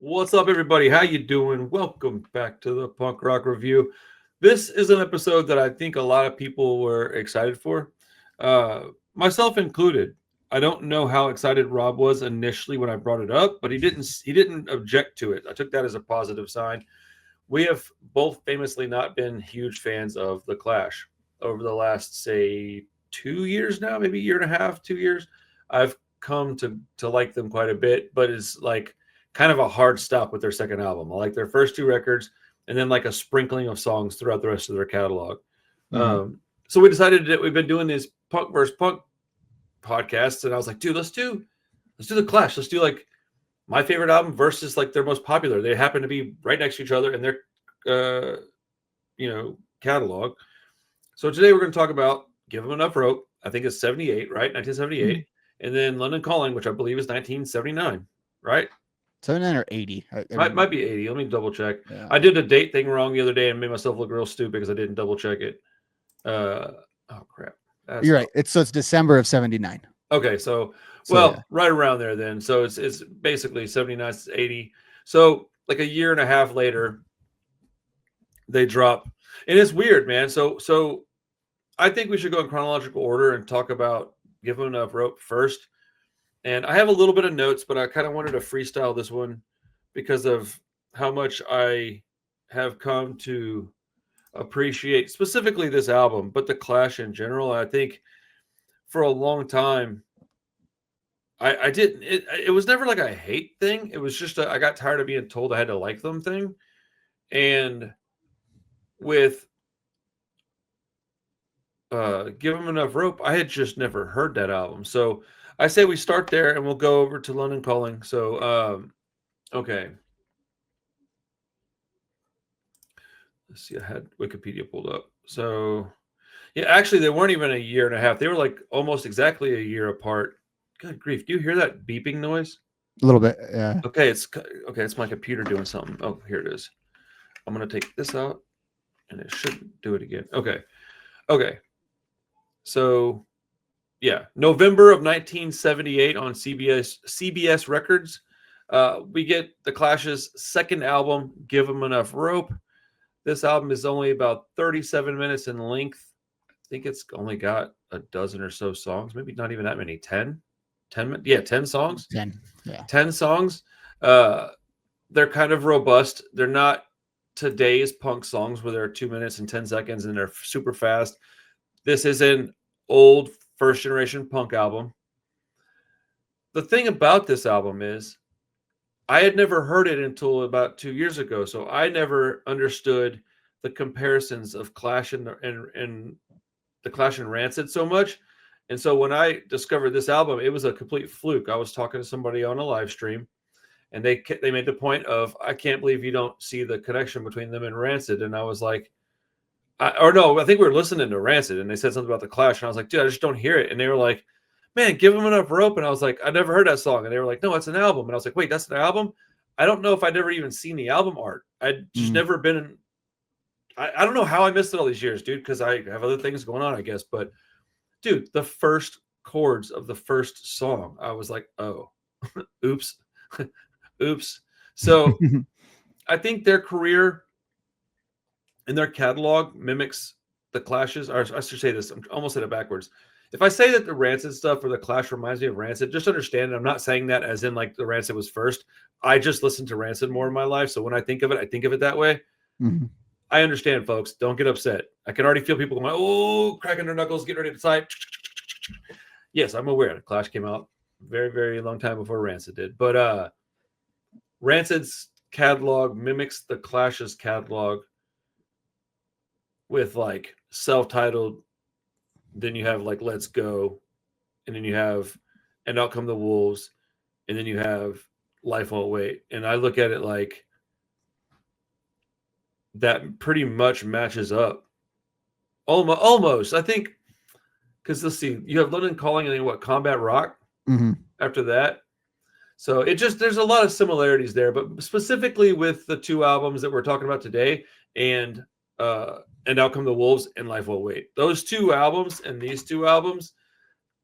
What's up, everybody? How you doing? Welcome back to the Punk Rock Review. This is an episode that I think a lot of people were excited for, uh, myself included. I don't know how excited Rob was initially when I brought it up, but he didn't object to it. I took that as a positive sign. We have both famously not been huge fans of The Clash over the last, say, 2 years now, maybe a year and a half, 2 years. I've come to like them quite a bit, but it's like kind of a hard stop with their second album. I like their first two records, and then like a sprinkling of songs throughout the rest of their catalog. Mhm. So we decided that we've been doing these punk versus punk podcasts, and I was like, dude, let's do the Clash. Let's do like my favorite album versus like their most popular. They happen to be right next to each other in their uh catalog. So today we're going to talk about Give Them Enough Rope. I think it's 78, right? 1978. Mhm. And then London Calling, which I believe is 1979, right? 79 or 80. Might be 80. Let me double check. Yeah. I did a date thing wrong the other day and made myself look real stupid because I didn't double check it. Oh crap. You're right. It's December of 79. Okay, so So yeah. right around there then. So it's basically 79 to 80. So like a year and a half later, they drop. And it's weird, man. So I think we should go in chronological order and talk about Give Them Enough Rope first. And I have a little bit of notes, but I kind of wanted to freestyle this one because of how much I have come to appreciate specifically this album, but the Clash in general. I think for a long time, I didn't. It was never like a hate thing. It was just I got tired of being told I had to like them thing. And with Give Them Enough Rope, I had just never heard that album. So I say we start there and we'll go over to London Calling. So okay. Let's see, I had Wikipedia pulled up. So yeah, actually they weren't even a year and a half. They were like almost exactly a year apart. Good grief. Do you hear that beeping noise? A little bit. Yeah. Okay, it's my computer doing something. Oh, here it is. I'm gonna take this out and it shouldn't do it again. Okay. So yeah, November of 1978 on CBS Records. We get the Clash's second album, Give Them Enough Rope. This album is only about 37 minutes in length. I think it's only got a dozen or so songs, maybe not even that many. 10 songs. 10. Yeah. 10 songs. They're kind of robust. They're not today's punk songs where they're 2 minutes and 10 seconds and they're super fast. This is an old first generation punk album. The thing about this album is I had never heard it until about 2 years ago, so I never understood the comparisons of Clash and the Clash and Rancid so much. And so when I discovered this album, it was a complete fluke. I was talking to somebody on a live stream, and they made the point of, I can't believe you don't see the connection between them and Rancid. And I was like, I think we were listening to Rancid, and they said something about the Clash, and I was like, dude, I just don't hear it. And they were like, man, Give Them Enough Rope. And I was like, I never heard that song. And they were like, no, it's an album. And I was like, wait, that's an album? I don't know if I'd ever even seen the album art. I'd just never been in. I don't know how I missed it all these years, dude, because I have other things going on, I guess. But dude, the first chords of the first song, I was like, oh, oops. Oops. So I think their career and their catalog mimics the Clashes. Or I should say this, I'm almost said it backwards. If I say that the Rancid stuff or the Clash reminds me of Rancid, just understand I'm not saying that as in like the Rancid was first. I just listened to Rancid more in my life. So when I think of it, I think of it that way. Mm-hmm. I understand, folks. Don't get upset. I can already feel people going, oh, cracking their knuckles, getting ready to type. Yes, I'm aware. The Clash came out very, very long time before Rancid did. But Rancid's catalog mimics the Clash's catalog with like self-titled. Then you have like Let's Go, and then you have And Out Come the Wolves, and then you have Life Won't Wait. And I look at it like that pretty much matches up. Almost. I think, because let's see, you have London Calling and then what, Combat Rock after that. So there's a lot of similarities there, but specifically with the two albums that we're talking about today and Out Come the Wolves and Life Will Wait. Those two albums and these two albums,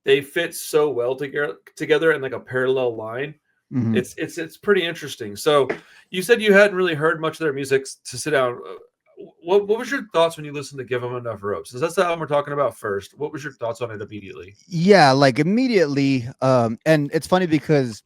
they fit so well together in like a parallel line Mhm. It's pretty interesting. So you said you hadn't really heard much of their music to sit down. What was your thoughts when you listened to Give Them Enough Rope? Since that's the album we're talking about first, what was your thoughts on it immediately? Yeah, like immediately. And it's funny because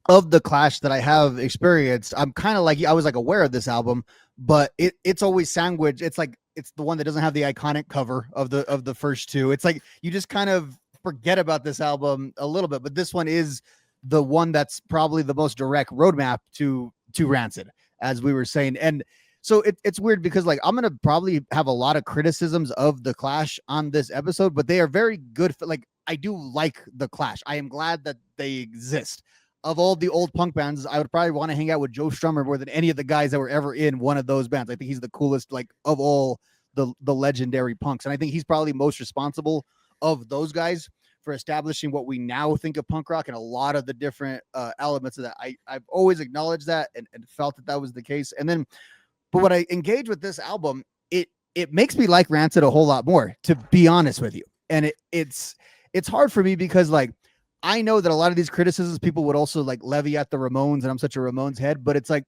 of the Clash that I have experienced, I'm kind of like, I was like aware of this album, but it's always sandwiched. It's like it's the one that doesn't have the iconic cover of the first two. It's like you just kind of forget about this album a little bit, but this one is the one that's probably the most direct roadmap to Rancid, as we were saying. And so it's weird because like I'm gonna probably have a lot of criticisms of the Clash on this episode, but they are very good for, like, I do like the Clash. I am glad that they exist. Of all the old punk bands, I would probably want to hang out with Joe Strummer more than any of the guys that were ever in one of those bands. I think he's the coolest, like, of all the legendary punks. And I think he's probably most responsible of those guys for establishing what we now think of punk rock and a lot of the different elements of that. I've always acknowledged that and felt that was the case. And then, but when I engage with this album, it makes me like Rancid a whole lot more, to be honest with you. And it's hard for me because, like, I know that a lot of these criticisms people would also like levy at the Ramones, and I'm such a Ramones head, but it's like,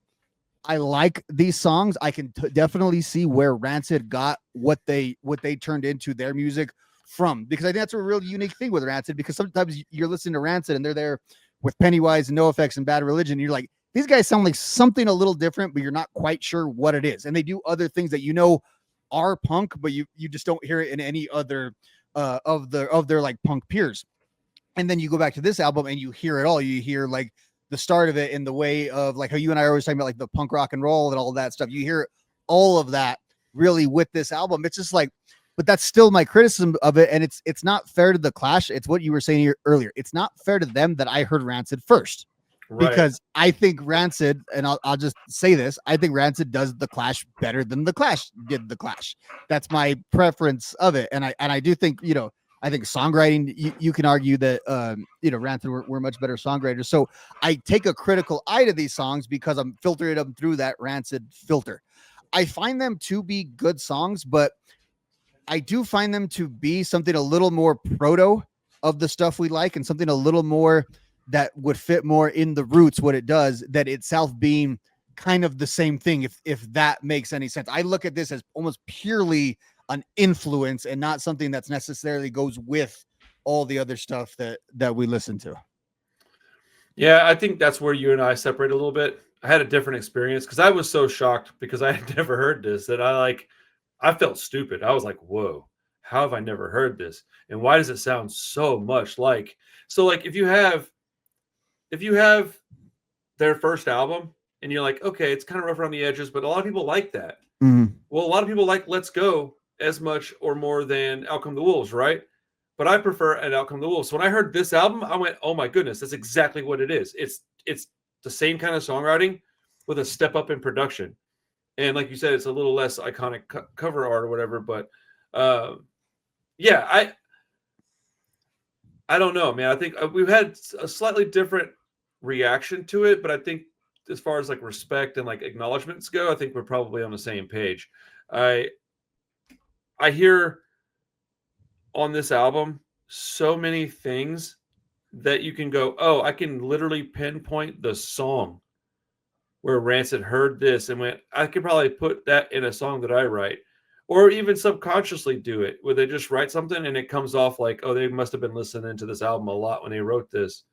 I like these songs. I can definitely see where Rancid got what they turned into their music from, because I think that's a real unique thing with Rancid, because sometimes you're listening to Rancid and they're there with Pennywise and NoFX and Bad Religion, and you're like, these guys sound like something a little different, but you're not quite sure what it is. And they do other things that are punk, but you just don't hear it in any other of their like punk peers. And then you go back to this album and you hear it all. You hear like the start of it in the way of like how you and I are always talking about like the punk rock and roll and all that stuff. You hear all of that really with this album. It's just like, but that's still my criticism of it. And it's not fair to the Clash. It's what you were saying here earlier. It's not fair to them that I heard Rancid first. Right. Because I think Rancid, and I'll just say this, I think Rancid does the Clash better than the Clash did the Clash. That's my preference of it. And I do think, I think songwriting, you can argue that, Rancid were much better songwriters. So I take a critical eye to these songs because I'm filtering them through that Rancid filter. I find them to be good songs, but I do find them to be something a little more proto of the stuff we like, and something a little more that would fit more in the roots, what it does, that itself being kind of the same thing, if that makes any sense. I look at this as almost purely an influence and not something that's necessarily goes with all the other stuff that we listen to. Yeah, I think that's where you and I separate a little bit. I had a different experience because I was so shocked because I had never heard this that I felt stupid. I was like, whoa, how have I never heard this? And why does it sound so much like? So like if you have their first album and you're like, okay, it's kind of rough around the edges, but a lot of people like that. Mm-hmm. Well, a lot of people like Let's Go as much or more than Out Come the Wolves, right? But I prefer an Out Come the Wolves. So when I heard this album, I went, oh my goodness, that's exactly what it is. It's the same kind of songwriting with a step up in production. And like you said, it's a little less iconic cover art or whatever. But yeah, I don't know, man. I think we've had a slightly different reaction to it, but I think as far as like respect and like acknowledgments go, I think we're probably on the same page. I hear on this album so many things that you can go, oh, I can literally pinpoint the song where Rancid heard this and went, I could probably put that in a song that I write, or even subconsciously do it where they just write something and it comes off like, oh, they must have been listening to this album a lot when they wrote this.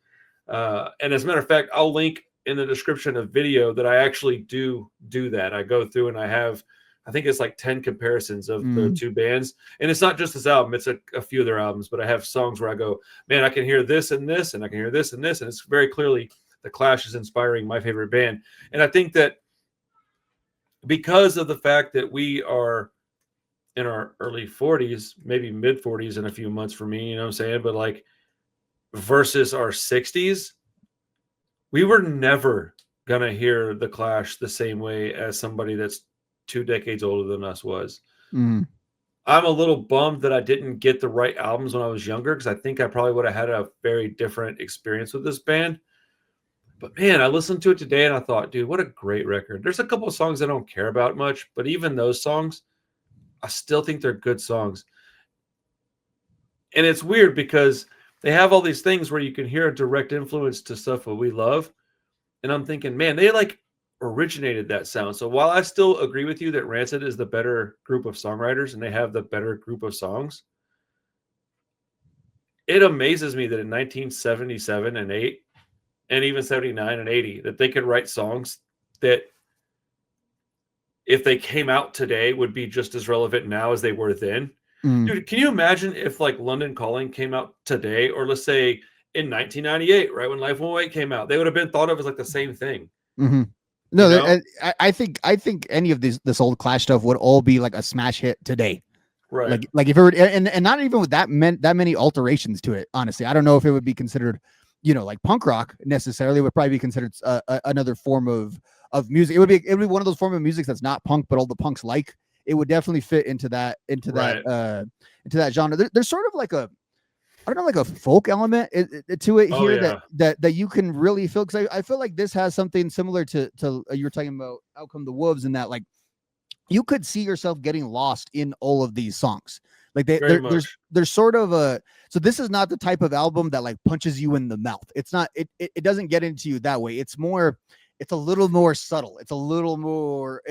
And as a matter of fact, I'll link in the description a video that I actually do that. I go through and I think it's like 10 comparisons of the two bands. And it's not just this album, it's a few of their albums, but I have songs where I go, man, I can hear this and this, and I can hear this and this. And it's very clearly the Clash is inspiring my favorite band. And I think that because of the fact that we are in our early 40s, maybe mid 40s in a few months for me, you know what I'm saying? But like versus our 60s, we were never going to hear the Clash the same way as somebody that's 2 decades older than us was. Mm. I'm a little bummed that I didn't get the right albums when I was younger, because I think I probably would have had a very different experience with this band. But man, I listened to it today and I thought, dude, what a great record. There's a couple of songs I don't care about much, but even those songs, I still think they're good songs. And it's weird because they have all these things where you can hear a direct influence to stuff that we love. And I'm thinking, man, they like originated that sound. So while I still agree with you that Rancid is the better group of songwriters and they have the better group of songs, it amazes me that in 1977 and 8 and even 79 and 80 that they could write songs that if they came out today would be just as relevant now as they were then. Mm. Dude, can you imagine if like London Calling came out today, or let's say in 1998, right when Life Won't Wait came out, they would have been thought of as like the same thing. Mm-hmm. You No, know? I think any of this old Clash stuff would all be like a smash hit today. Right. Like if it were, and not even with that many alterations to it. Honestly, I don't know if it would be considered, like punk rock necessarily. It would probably be considered another form of music. It would be one of those form of music that's not punk, but all the punks like. It would definitely fit into that Right. into that genre. There's sort of like a, I don't know, like a folk element to it Oh here yeah. that you can really feel, because I feel like this has something similar to you were talking about Out Come the Wolves, and that like you could see yourself getting lost in all of these songs. Like Very much. there's sort of a, so this is not the type of album that like punches you in the mouth. It's not, it doesn't get into you that way. It's more, it's a little more subtle. It's a little more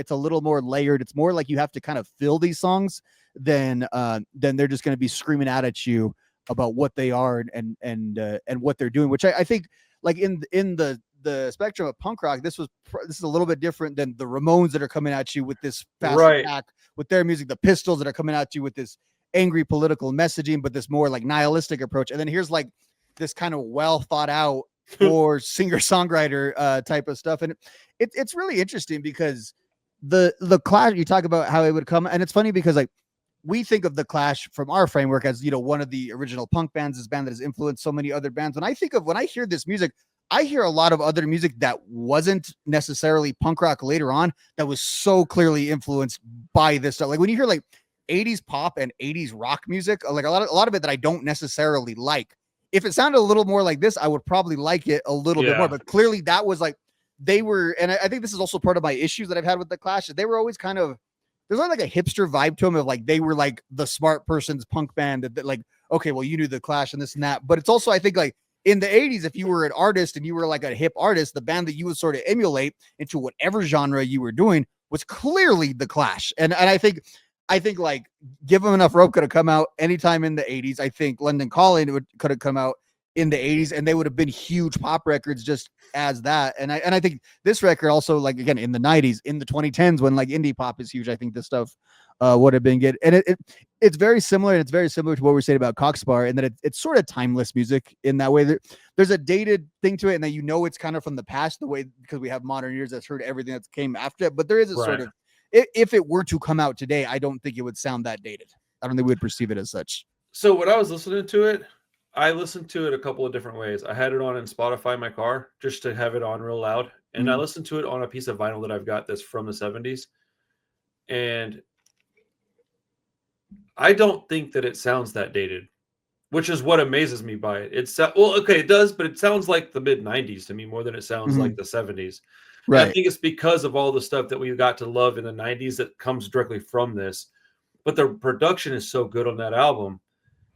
layered. It's more like you have to kind of feel these songs than they're just going to be screaming out at you about what they are and what they're doing, which I think like in the spectrum of punk rock, this is a little bit different than the Ramones that are coming at you with this fast Right. attack with their music, the Pistols that are coming at you with this angry political messaging, but this more like nihilistic approach. And then here's like this kind of well thought out more singer songwriter type of stuff, and it's really interesting because the Clash, you talk about how it would come, and it's funny because like we think of the Clash from our framework as one of the original punk bands, this band that has influenced so many other bands. When I hear this music, I hear a lot of other music that wasn't necessarily punk rock later on that was so clearly influenced by this stuff. Like when you hear like 80s pop and 80s rock music, like a lot of it that I don't necessarily like. If it sounded a little more like this, I would probably like it a little bit more. But clearly that was like they were, and I think this is also part of my issues that I've had with the Clash. They were always kind of, there's like a hipster vibe to them of like they were like the smart person's punk band that like, okay, well, you knew the Clash and this and that. But it's also, I think, like in the 80s, if you were an artist and you were like a hip artist, the band that you would sort of emulate into whatever genre you were doing was clearly the Clash. And I think like Give Them Enough Rope could have come out anytime in the 80s. I think London Calling could have come out in the 80s, and they would have been huge pop records just as that. And I think this record also, like again in the 90s, in the 2010s when like indie pop is huge, I think this stuff would have been good. And it's very similar, and it's very similar to what we're saying about Cockspar, in that it's sort of timeless music in that way. There's a dated thing to it, and that it's kind of from the past, the way, because we have modern ears that's heard everything that came after it. But there is a sort of, if it were to come out today, I don't think it would sound that dated. I don't think we would perceive it as such. So when I was listening to it, I listened to it a couple of different ways. I had it on in Spotify in my car just to have it on real loud. And I listened to it on a piece of vinyl that I've got that's from the 70s. And I don't think that it sounds that dated, which is what amazes me by it. It does, but it sounds like the mid 90s to me more than it sounds like the 70s. Right. And I think it's because of all the stuff that we got to love in the 90s that comes directly from this. But the production is so good on that album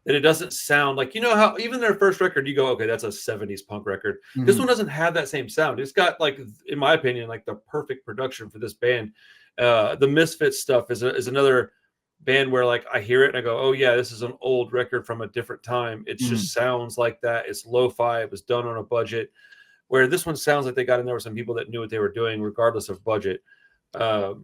that it doesn't sound like, how even their first record, you go, okay, that's a 70s punk record. This one doesn't have that same sound. It's got, like, in my opinion, like the perfect production for this band. The Misfits stuff is another band where like I hear it and I go, oh yeah, this is an old record from a different time. It just sounds like that. It's lo-fi. It was done on a budget. Where this one sounds like they got in there with some people that knew what they were doing, regardless of budget. Well,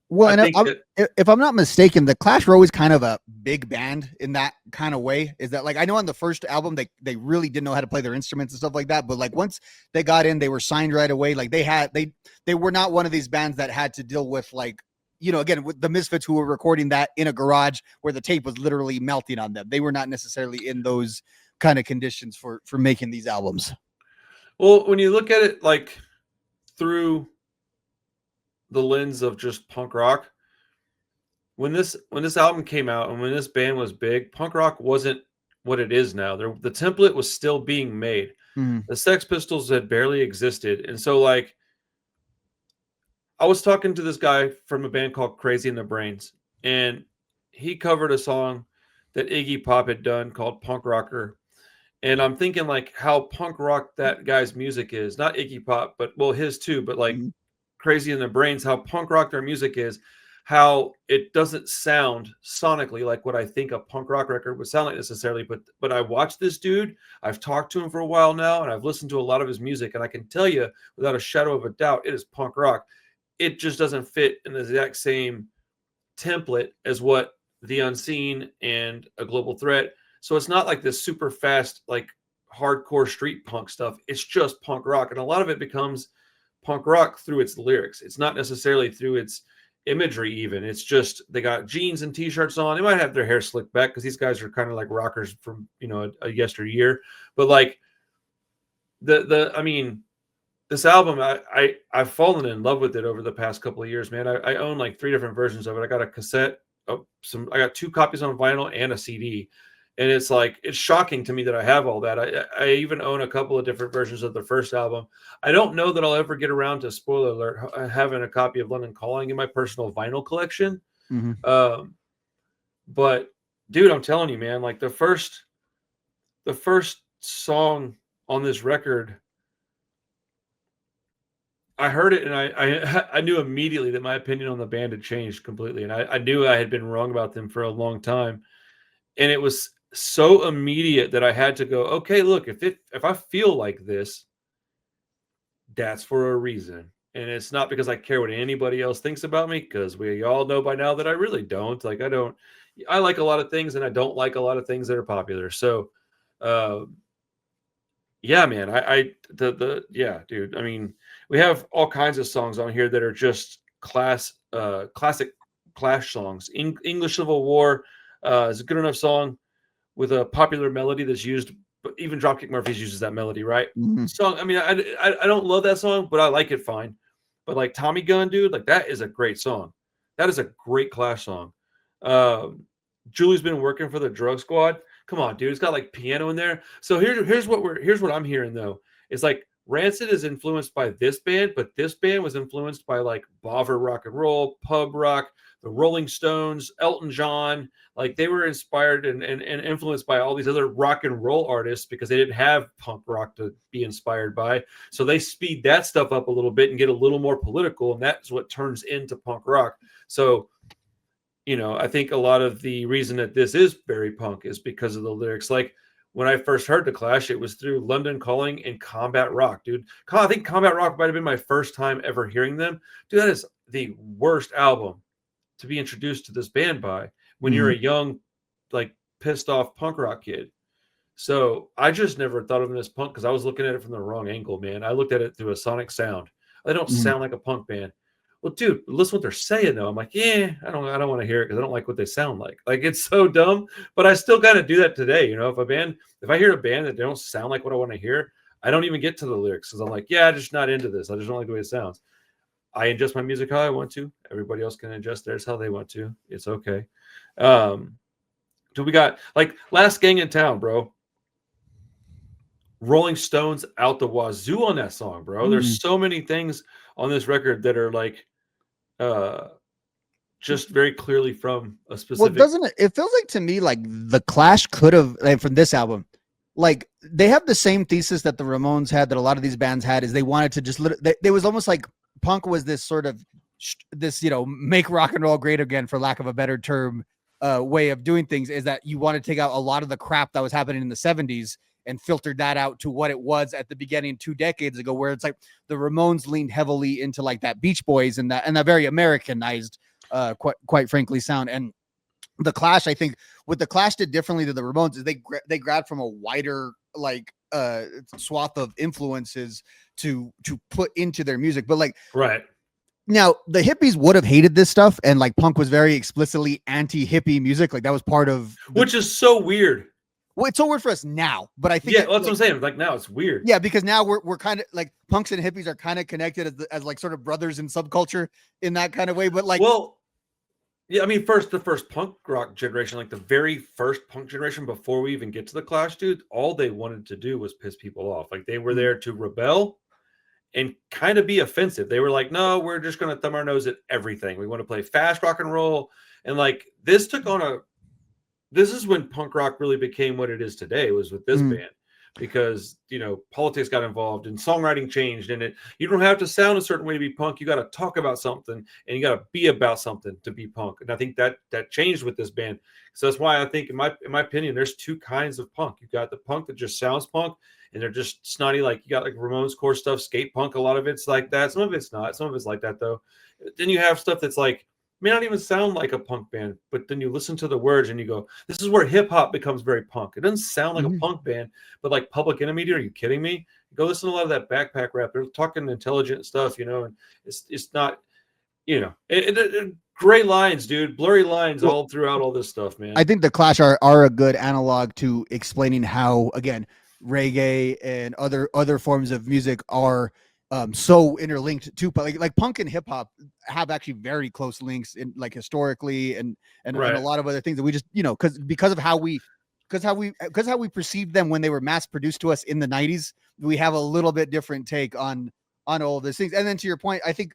if I'm not mistaken, the Clash were always kind of a big band in that kind of way. Is that like, I know on the first album they really didn't know how to play their instruments and stuff like that, but like once they got in, they were signed right away. Like they were not one of these bands that had to deal with like, again, with the Misfits, who were recording that in a garage where the tape was literally melting on them. They were not necessarily in those kind of conditions for making these albums. Well, when you look at it like through the lens of just punk rock, when this album came out and when this band was big, punk rock wasn't what it is now. The template was still being made. The Sex Pistols had barely existed. And so like I was talking to this guy from a band called Crazy in the Brains, and he covered a song that Iggy Pop had done called Punk Rocker. And I'm thinking like how punk rock that guy's music is, not Iggy Pop, but well, his too, but like Mhm. Crazy in Their Brains, how punk rock their music is, how it doesn't sound sonically like what I think a punk rock record would sound like necessarily. But I watched this dude, I've talked to him for a while now, and I've listened to a lot of his music, and I can tell you without a shadow of a doubt, it is punk rock. It just doesn't fit in the exact same template as what The Unseen and A Global Threat. So it's not like this super fast, like hardcore street punk stuff. It's just punk rock. And a lot of it becomes punk rock through its lyrics. It's not necessarily through its imagery, even. It's just they got jeans and t-shirts on. They might have their hair slicked back because these guys are kind of like rockers from, you know, a yesteryear. But like I mean, this album, I've fallen in love with it over the past couple of years, man. I own like 3 different versions of it. I got a cassette, I got 2 copies on vinyl and a CD, and it's like it's shocking to me that I have all that. I even own a couple of different versions of the first album. I don't know that I'll ever get around to, spoiler alert, having a copy of London Calling in my personal vinyl collection. Mhm. But dude, I'm telling you, man, like the first song on this record, I heard it and I knew immediately that my opinion on the band had changed completely. And I knew I had been wrong about them for a long time. And it was so immediate that I had to go, okay, look, if I feel like this, that's for a reason. And it's not because I care what anybody else thinks about me, because we all know by now that I really don't. Like I like a lot of things and I don't like a lot of things that are popular. So uh yeah, man. Yeah, dude. I mean, we have all kinds of songs on here that are just classic Clash songs. English Civil War is a good enough song with a popular melody that's used, but even Dropkick Murphys uses that melody, right? Mhm. Song. I mean, I don't love that song, but I like it fine. But like Tommy Gun, dude, like that is a great song. That is a great Clash song. Um, Julie's Been Working for the Drug Squad. Come on, dude. It's got like piano in there. So here's what I'm hearing though. It's like Rancid is influenced by this band, but this band was influenced by like bovver rock and roll, pub rock, the Rolling Stones, Elton John. Like they were inspired and influenced by all these other rock and roll artists because they didn't have punk rock to be inspired by. So they speed that stuff up a little bit and get a little more political, and that's what turns into punk rock. So you know, I think a lot of the reason that this is very punk is because of the lyrics. Like when I first heard The Clash, it was through London Calling and Combat Rock, dude. I think Combat Rock might have been my first time ever hearing them. Dude, that is the worst album to be introduced to this band by when you're Mhm. a young, like pissed off punk rock kid. So I just never thought of them as punk because I was looking at it from the wrong angle, man. I looked at it through a sonic sound. They don't Mhm. sound like a punk band. Well, dude, listen to what they're saying though. I'm like, yeah, I don't want to hear it because I don't like what they sound like. Like it's so dumb, but I still kind of do that today. You know, if I hear a band that they don't sound like what I want to hear, I don't even get to the lyrics because I'm like, yeah, I'm just not into this. I just don't like the way it sounds. I adjust my music how I want to. Everybody else can adjust theirs how they want to. It's okay. Um, do we got like Last Gang in Town, bro? Rolling Stones out the wazoo on that song, bro. Mhm. There's so many things on this record that are like uh just very clearly from a Well, specific. doesn't it? It feels like to me like the Clash could have, like, from this album, like they have the same thesis that the Ramones had, that a lot of these bands had, is they wanted to just they was almost like punk was this sort of this, you know, make rock and roll great again, for lack of a better term, way of doing things, is that you want to take out a lot of the crap that was happening in the 70s and filtered that out to what it was at the beginning 2 decades ago, where it's like the Ramones leaned heavily into like that Beach Boys and that very Americanized, quite frankly, sound. And the Clash, I think, what the Clash did differently to the Ramones is they grabbed from a wider like swath of influences to put into their music. But like Right. now, the hippies would have hated this stuff, and like punk was very explicitly anti-hippie music. Like that was part of the. Which is so weird. Well, it's so weird for us now, but I think Yeah, that's like, what I'm saying. Like now it's weird. yeah, because now we're kind of like punks and hippies are kind of connected as like sort of brothers in subculture in that kind of way. But like, Well, yeah, I mean, the first punk rock generation, like the very first punk generation before we even get to the Clash, dude, all they wanted to do was piss people off. Like they were mm, there to rebel and kind of be offensive. They were like, no, we're just going to thumb our nose at everything. We want to play fast rock and roll. And like this is when punk rock really became what it is today, was with this mm, band. because politics got involved and songwriting changed, and you don't have to sound a certain way to be punk. You got to talk about something, and you got to be about something to be punk. And I think that changed with this band. So that's why I think, in my opinion, there's two kinds of punk. You got the punk that just sounds punk, and they're just snotty. Like you got like Ramones core stuff, skate punk. A lot of it's like that. Some of it's not. Some of it's like that though. Then you have stuff that's like may not even sound like a punk band, but then you listen to the words and you go, this is where hip hop becomes very punk. It doesn't sound like a punk band, but like Public Enemy, dude, are you kidding me? Go listen to a lot of that backpack rap. They're talking intelligent stuff, and it's not, gray lines, dude, blurry lines all throughout all this stuff, man. I think the Clash are a good analog to explaining how, again, reggae and other forms of music are so interlinked too. But like punk and hip hop have actually very close links in like historically and Right. a lot of other things that we just because of how we perceived them when they were mass produced to us in the 90s. We have a little bit different take on all of these things. And then to your point, I think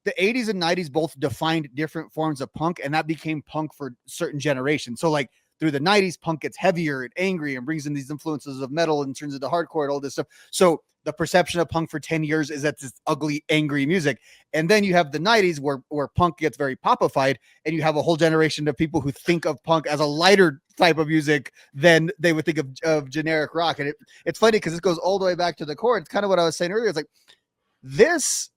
the 80s and 90s both defined different forms of punk, and that became punk for certain generations. So like through the 90s, punk gets heavier and angry and brings in these influences of metal and turns into hardcore and all this stuff. So the perception of punk for 10 years is that this ugly, angry music. And then you have the 90s where punk gets very popified, and you have a whole generation of people who think of punk as a lighter type of music than they would think of generic rock. And it's funny because it goes all the way back to the core. It's kind of what I was saying earlier. It's like this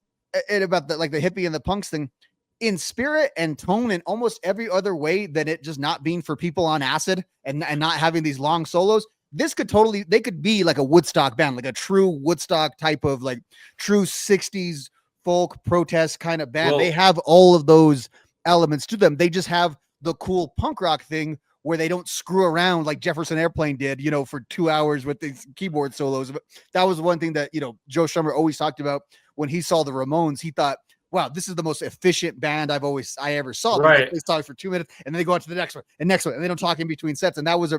and about the hippie and the punks thing, in spirit and tone and almost every other way than it just not being for people on acid and not having these long solos. They could be like a Woodstock band, like a true Woodstock type of like true 60s folk protest kind of band. Well, they have all of those elements to them. They just have the cool punk rock thing where they don't screw around like Jefferson Airplane did, for 2 hours with these keyboard solos. But that was one thing that, Joe Strummer always talked about when he saw the Ramones. He thought, wow, this is the most efficient band I ever saw. Right. They talk for 2 minutes and then they go on to the next one and next one, and they don't talk in between sets. And that was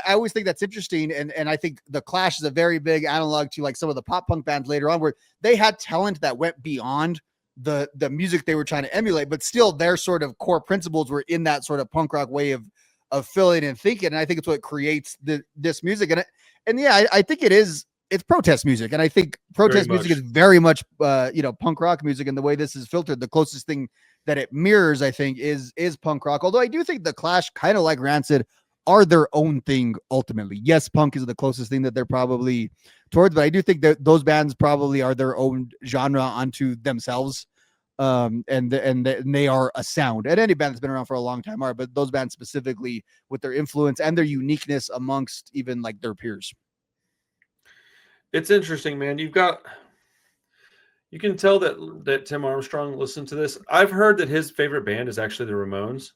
I always think that's interesting. And I think the Clash is a very big analog to like some of the pop punk bands later on, where they had talent that went beyond the music they were trying to emulate, but still their sort of core principles were in that sort of punk rock way of feeling and thinking. And I think it's what creates this music. And yeah, I think it's protest music. And I think protest music is very much, punk rock music. And the way this is filtered, the closest thing that it mirrors, I think, is punk rock. Although I do think the Clash, kind of like Rancid, are their own thing ultimately. Yes, punk is the closest thing that they're probably towards, but I do think that those bands probably are their own genre unto themselves. And they are a sound. And any band that's been around for a long time are, but those bands specifically with their influence and their uniqueness amongst even like their peers. It's interesting, man. You can tell that Tim Armstrong listened to this. I've heard that his favorite band is actually the Ramones.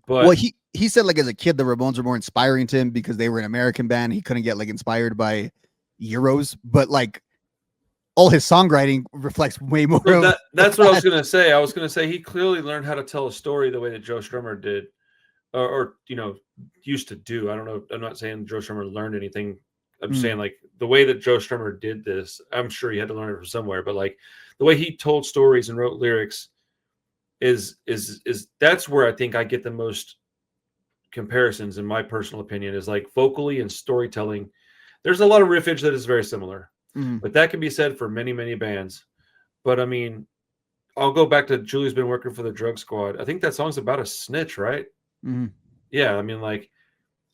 But well, he said like as a kid the Ramones were more inspiring to him because they were an American band. He couldn't get like inspired by Euros, but like all his songwriting reflects way more. That's what I was going to say. I was going to say he clearly learned how to tell a story the way that Joe Strummer did, or used to do. I don't know. I'm not saying Joe Strummer learned anything. I'm saying like the way that Joe Strummer did this, I'm sure he had to learn it from somewhere, but like the way he told stories and wrote lyrics is that's where I think I get the most comparisons in my personal opinion, is like vocally and storytelling. There's a lot of riffage that is very similar, but that can be said for many, many bands. But I mean, I'll go back to Julie's Been Working for the Drug Squad. I think that song's about a snitch, right? Yeah. I mean, like,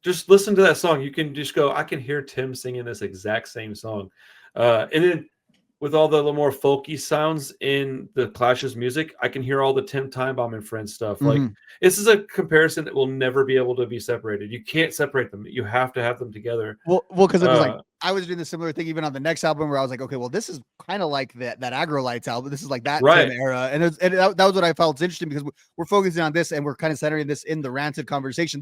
just listen to that song. You can just go, I can hear Tim singing this exact same song. And then with all the more folky sounds in the Clash's music, I can hear all the Tim Timebomb and Friends stuff. Like, this is a comparison that will never be able to be separated. You can't separate them. You have to have them together. Well, because it was like, I was doing the similar thing even on the next album where I was like, okay, well, this is kind of like that Agrolites album. This is like that Tim era. And that was what I felt interesting, because we're focusing on this and we're kind of centering this in the Rancid conversation.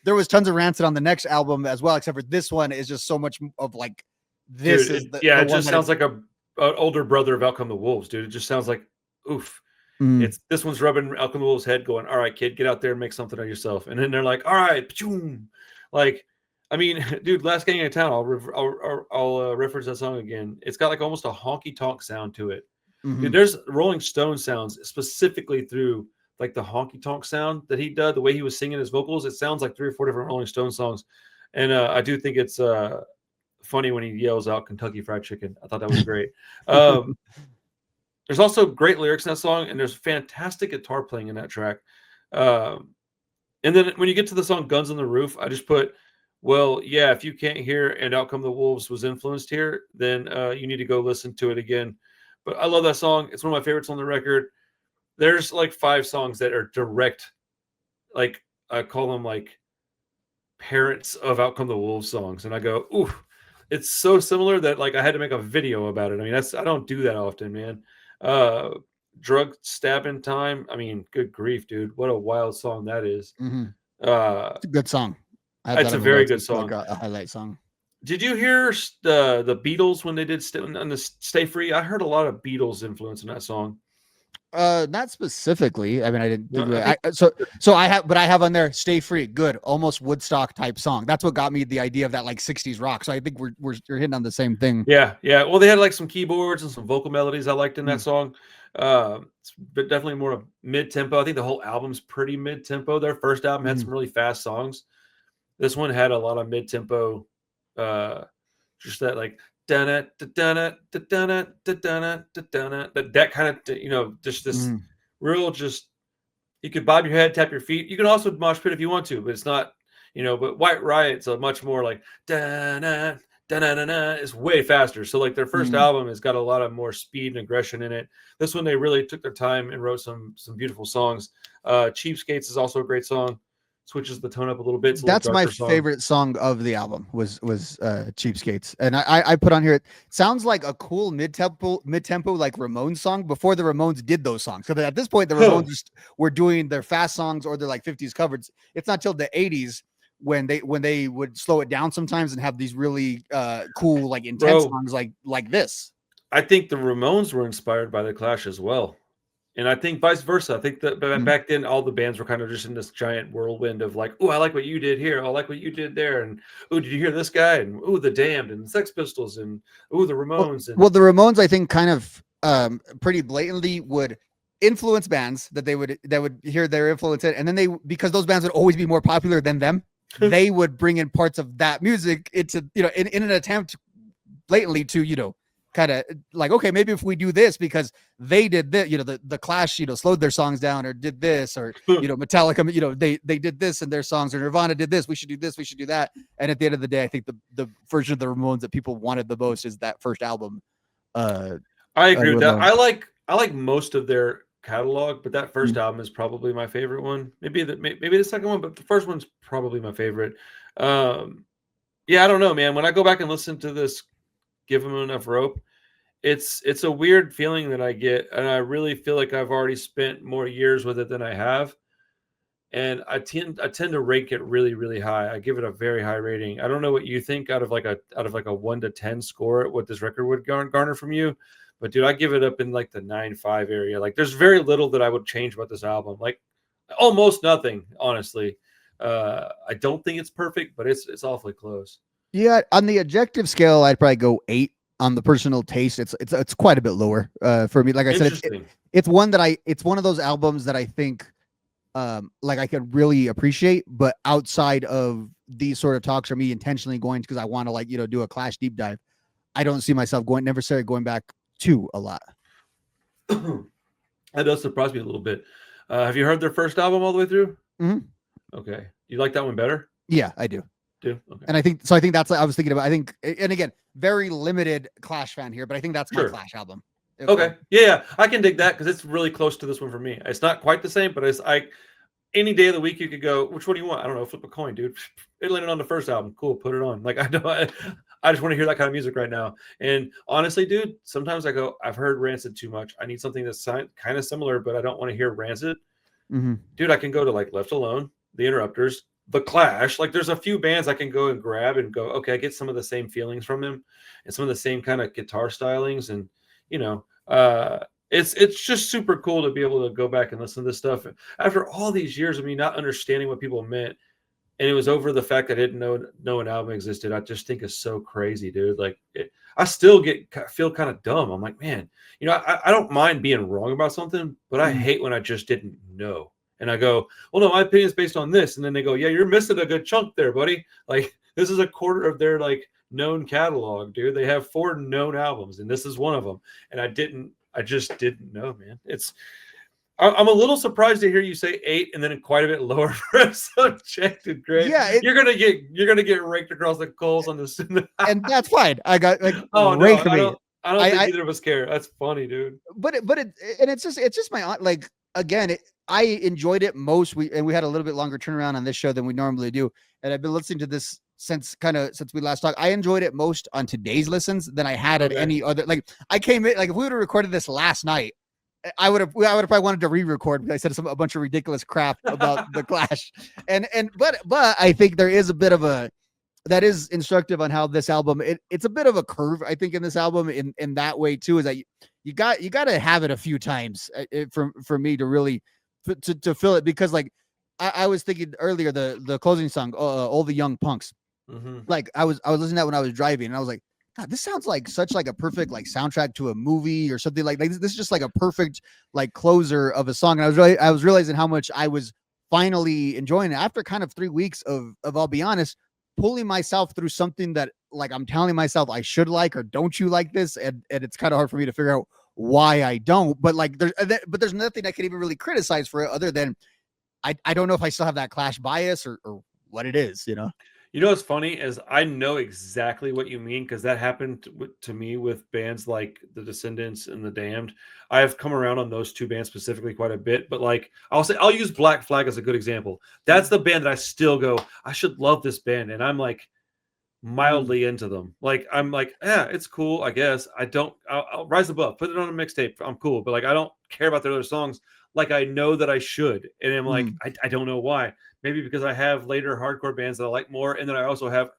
There was tons of Rancid on the next album as well, except for this one is just so much of like, this is the it just sounds like an older brother of Out Come the Wolves, dude. It just sounds like, oof. It's this one's rubbing Out Come the Wolves' head going, all right, kid, get out there and make something of yourself. And then they're like, all right, like, I mean, dude, Last Gang in Town, I'll reference that song again. It's got like almost a honky tonk sound to it. Dude, there's Rolling Stone sounds specifically through like the honky tonk sound that he did, the way he was singing his vocals. It sounds like 3 or 4 different Rolling Stone songs. And I do think it's funny when he yells out Kentucky Fried Chicken. I thought that was great. There's also great lyrics in that song, and there's fantastic guitar playing in that track. And then when you get to the song Guns on the Roof, I just put, well, yeah, if you can't hear And Out Come the Wolves was influenced here, then you need to go listen to it again. But I love that song. It's one of my favorites on the record. There's like 5 songs that are direct, like I call them like parents of Out Come the Wolves songs. And I go, ooh, it's so similar that like I had to make a video about it. I mean, I don't do that often, man. Drug Stabbing Time. I mean, good grief, dude. What a wild song that is. Mm-hmm. It's a good song. It's a very good song. Like a highlight song. Did you hear the Beatles when they did on the Stay Free? I heard a lot of Beatles influence in that song. Not specifically. I mean, I didn't. So I have on there "Stay Free." Good, almost Woodstock type song. That's what got me the idea of that like '60s rock. So I think you're hitting on the same thing. Yeah. Well, they had like some keyboards and some vocal melodies I liked in that song. It's definitely more mid tempo. I think the whole album's pretty mid tempo. Their first album had some really fast songs. This one had a lot of mid tempo. Just that like that kind of just this real just you could bob your head, tap your feet. You can also mosh pit if you want to, but it's not but White Riot's a much more like it's way faster. So like their first album has got a lot of more speed and aggression in it. This one they really took their time and wrote some beautiful songs. Cheapskates is also a great song. Switches the tone up a little bit. That's my favorite song of the album was Cheapskates. And I put on here, it sounds like a cool mid-tempo like Ramones song before the Ramones did those songs. So at this point, the Ramones just were doing their fast songs or their like 50s covers. It's not till the 80s when they would slow it down sometimes and have these really cool, like intense songs like this. I think the Ramones were inspired by the Clash as well. And I think vice versa. I think that back then, all the bands were kind of just in this giant whirlwind of like, oh, I like what you did here. I like what you did there. And, oh, did you hear this guy? And, oh, the Damned and the Sex Pistols and, oh, the Ramones. Well, the Ramones, I think, kind of pretty blatantly would influence bands that would hear their influence in. And then because those bands would always be more popular than them, they would bring in parts of that music into, in an attempt blatantly to, kind of like, okay, maybe if we do this because they did this, the Clash, slowed their songs down or did this, or, Metallica, they did this in their songs, or Nirvana did this. We should do this. We should do that. And at the end of the day, I think the version of the Ramones that people wanted the most is that first album. I agree with that. I like most of their catalog, but that first album is probably my favorite one. Maybe the second one, but the first one's probably my favorite. Yeah, I don't know, man. When I go back and listen to this, Give Them Enough Rope, it's a weird feeling that I get, and I really feel like I've already spent more years with it than I have, and I tend to rank it really, really high. I give it a very high rating. I don't know what you think out of like a 1 to 10 score, what this record would garner from you, but dude, I give it up in like the 9.5 area. Like there's very little that I would change about this album, like almost nothing, honestly. I don't think it's perfect, but it's awfully close. Yeah, on the objective scale, I'd probably go 8. On the personal taste, it's quite a bit lower for me. Like I said, it's one of those albums that I think like I could really appreciate, but outside of these sort of talks or me intentionally going because I want to like do a Clash deep dive, I don't see myself necessarily going back to a lot. That does surprise me a little bit. Have you heard their first album all the way through? Mm-hmm. Okay, you like that one better? Yeah, I do. Okay. And I think that's I was thinking about. I think, and again, very limited Clash fan here, but I think that's my Clash album. Okay, yeah, I can dig that because it's really close to this one for me. It's not quite the same, but it's any day of the week you could go, which one do you want? I don't know, flip a coin, dude. It landed on the first album. Cool, put it on. Like I just want to hear that kind of music right now. And honestly, dude, sometimes I go, I've heard Rancid too much. I need something that's kind of similar, but I don't want to hear Rancid. Mm-hmm. Dude, I can go to like Left Alone, The Interrupters, The Clash. Like there's a few bands I can go and grab and go, okay, I get some of the same feelings from them and some of the same kind of guitar stylings. And, it's just super cool to be able to go back and listen to this stuff after all these years of me not understanding what people meant. And it was over the fact I didn't know an album existed. I just think it's so crazy, dude. Like I still feel kind of dumb. I'm like, man, I don't mind being wrong about something, but I hate when I just didn't know. And I go, well, no, my opinion is based on this. And then they go, yeah, you're missing a good chunk there, buddy. Like this is a quarter of their like known catalog, dude. They have 4 known albums, and this is one of them. And I just didn't know, man. I'm a little surprised to hear you say 8 and then quite a bit lower for a Subjected Grade. Yeah, you're gonna get raked across the coals on this. and that's fine. I got like rake me. I don't think either of us care. That's funny, dude. But it's just my like again. I enjoyed it most. We had a little bit longer turnaround on this show than we normally do, and I've been listening to this since we last talked. I enjoyed it most on today's listens than I had at any other. Like I came in like if we would have recorded this last night, I would have probably wanted to re-record because I said a bunch of ridiculous crap about the Clash, but I think there is a bit of a that is instructive on how this album it's a bit of a curve. I think in this album in that way too is that you got to have it a few times for me to really to fill it because like I was thinking earlier the closing song All the Young Punks. Mm-hmm. Like I was listening to that when I was driving and I was like, God, this sounds like such like a perfect like soundtrack to a movie or something like this is just like a perfect like closer of a song. And I was realizing how much I was finally enjoying it after kind of 3 weeks of I'll be honest, pulling myself through something that like I'm telling myself I should like or don't you like this, and it's kind of hard for me to figure out why I don't. But like there's nothing I can even really criticize for it other than I don't know if I still have that Clash bias or what it is, you know. You know what's funny is I know exactly what you mean because that happened to me with bands like The Descendants and The Damned. I have come around on those 2 bands specifically quite a bit, but like I'll use Black Flag as a good example. That's the band that I still go, I should love this band, and I'm like mildly into them. Like I'm like, yeah, it's cool, I guess. I'll rise above, put it on a mixtape. I'm cool, but like I don't care about their other songs like I know that I should, and I'm like, I don't know why. Maybe because I have later hardcore bands that I like more, and then I also have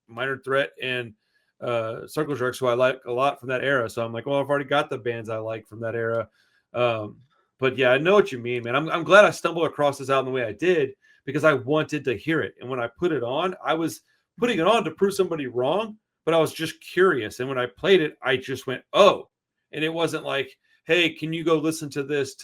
Minor Threat and Circle Jerks, who I like a lot from that era. So I'm like, well, I've already got the bands I like from that era. But yeah, I know what you mean, man. I'm glad I stumbled across this album the way I did because I wanted to hear it. And when I put it on, I was putting it on to prove somebody wrong, but I was just curious. And when I played it, I just went, oh. And it wasn't like, hey, can you go listen to this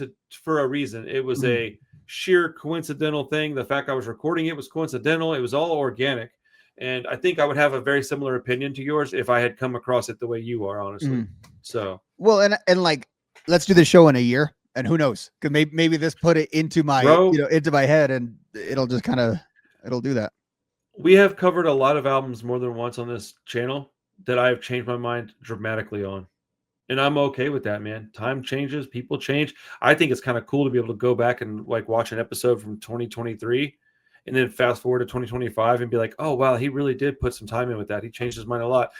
for a reason? It was a sheer coincidental thing. The fact I was recording it was coincidental. It was all organic. And I think I would have a very similar opinion to yours if I had come across it the way you are, honestly. So, well, and like, let's do the show in a year and who knows? Cause maybe this put it into my, into my head and it'll just it'll do that. We have covered a lot of albums more than once on this channel that I've changed my mind dramatically on. And I'm okay with that, man. Time changes, people change. I think it's kind of cool to be able to go back and like watch an episode from 2023 and then fast forward to 2025 and be like, oh, wow, he really did put some time in with that. He changed his mind a lot.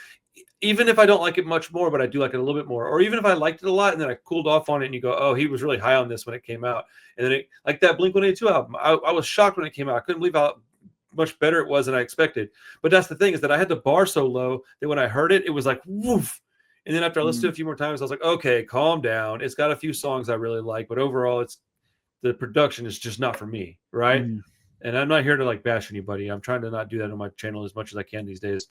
Even if I don't like it much more, but I do like it a little bit more. Or even if I liked it a lot and then I cooled off on it and you go, oh, he was really high on this when it came out. And then like that Blink-182 album, I was shocked when it came out. I couldn't believe how much better it was than I expected. But that's the thing is that I had the bar so low that when I heard it, it was like, woof. And then after I listened to it a few more times, I was like, okay, calm down. It's got a few songs I really like, but overall, the production is just not for me, right? And I'm not here to like bash anybody. I'm trying to not do that on my channel as much as I can these days.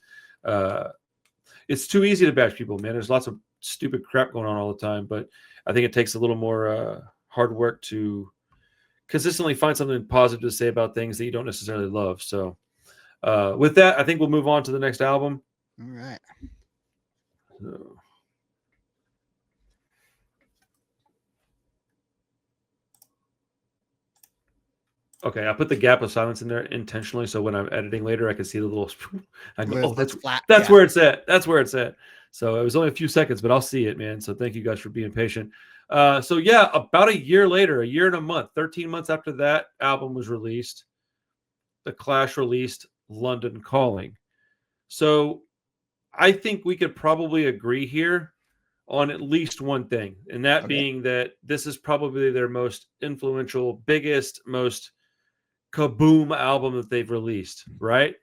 It's too easy to bash people, man. There's lots of stupid crap going on all the time, but I think it takes a little more hard work to consistently find something positive to say about things that you don't necessarily love. So with that, I think we'll move on to the next album. All right. So. Okay, I put the gap of silence in there intentionally, so when I'm editing later, I can see the little. I go, oh, that's flat. That's where it's at. That's where it's at. So it was only a few seconds, but I'll see it, man. So thank you guys for being patient. So yeah, about a year later, a year and a month, 13 months after that album was released, The Clash released London Calling. So I think we could probably agree here on at least one thing, and that being that this is probably their most influential, biggest, most kaboom album that they've released, right?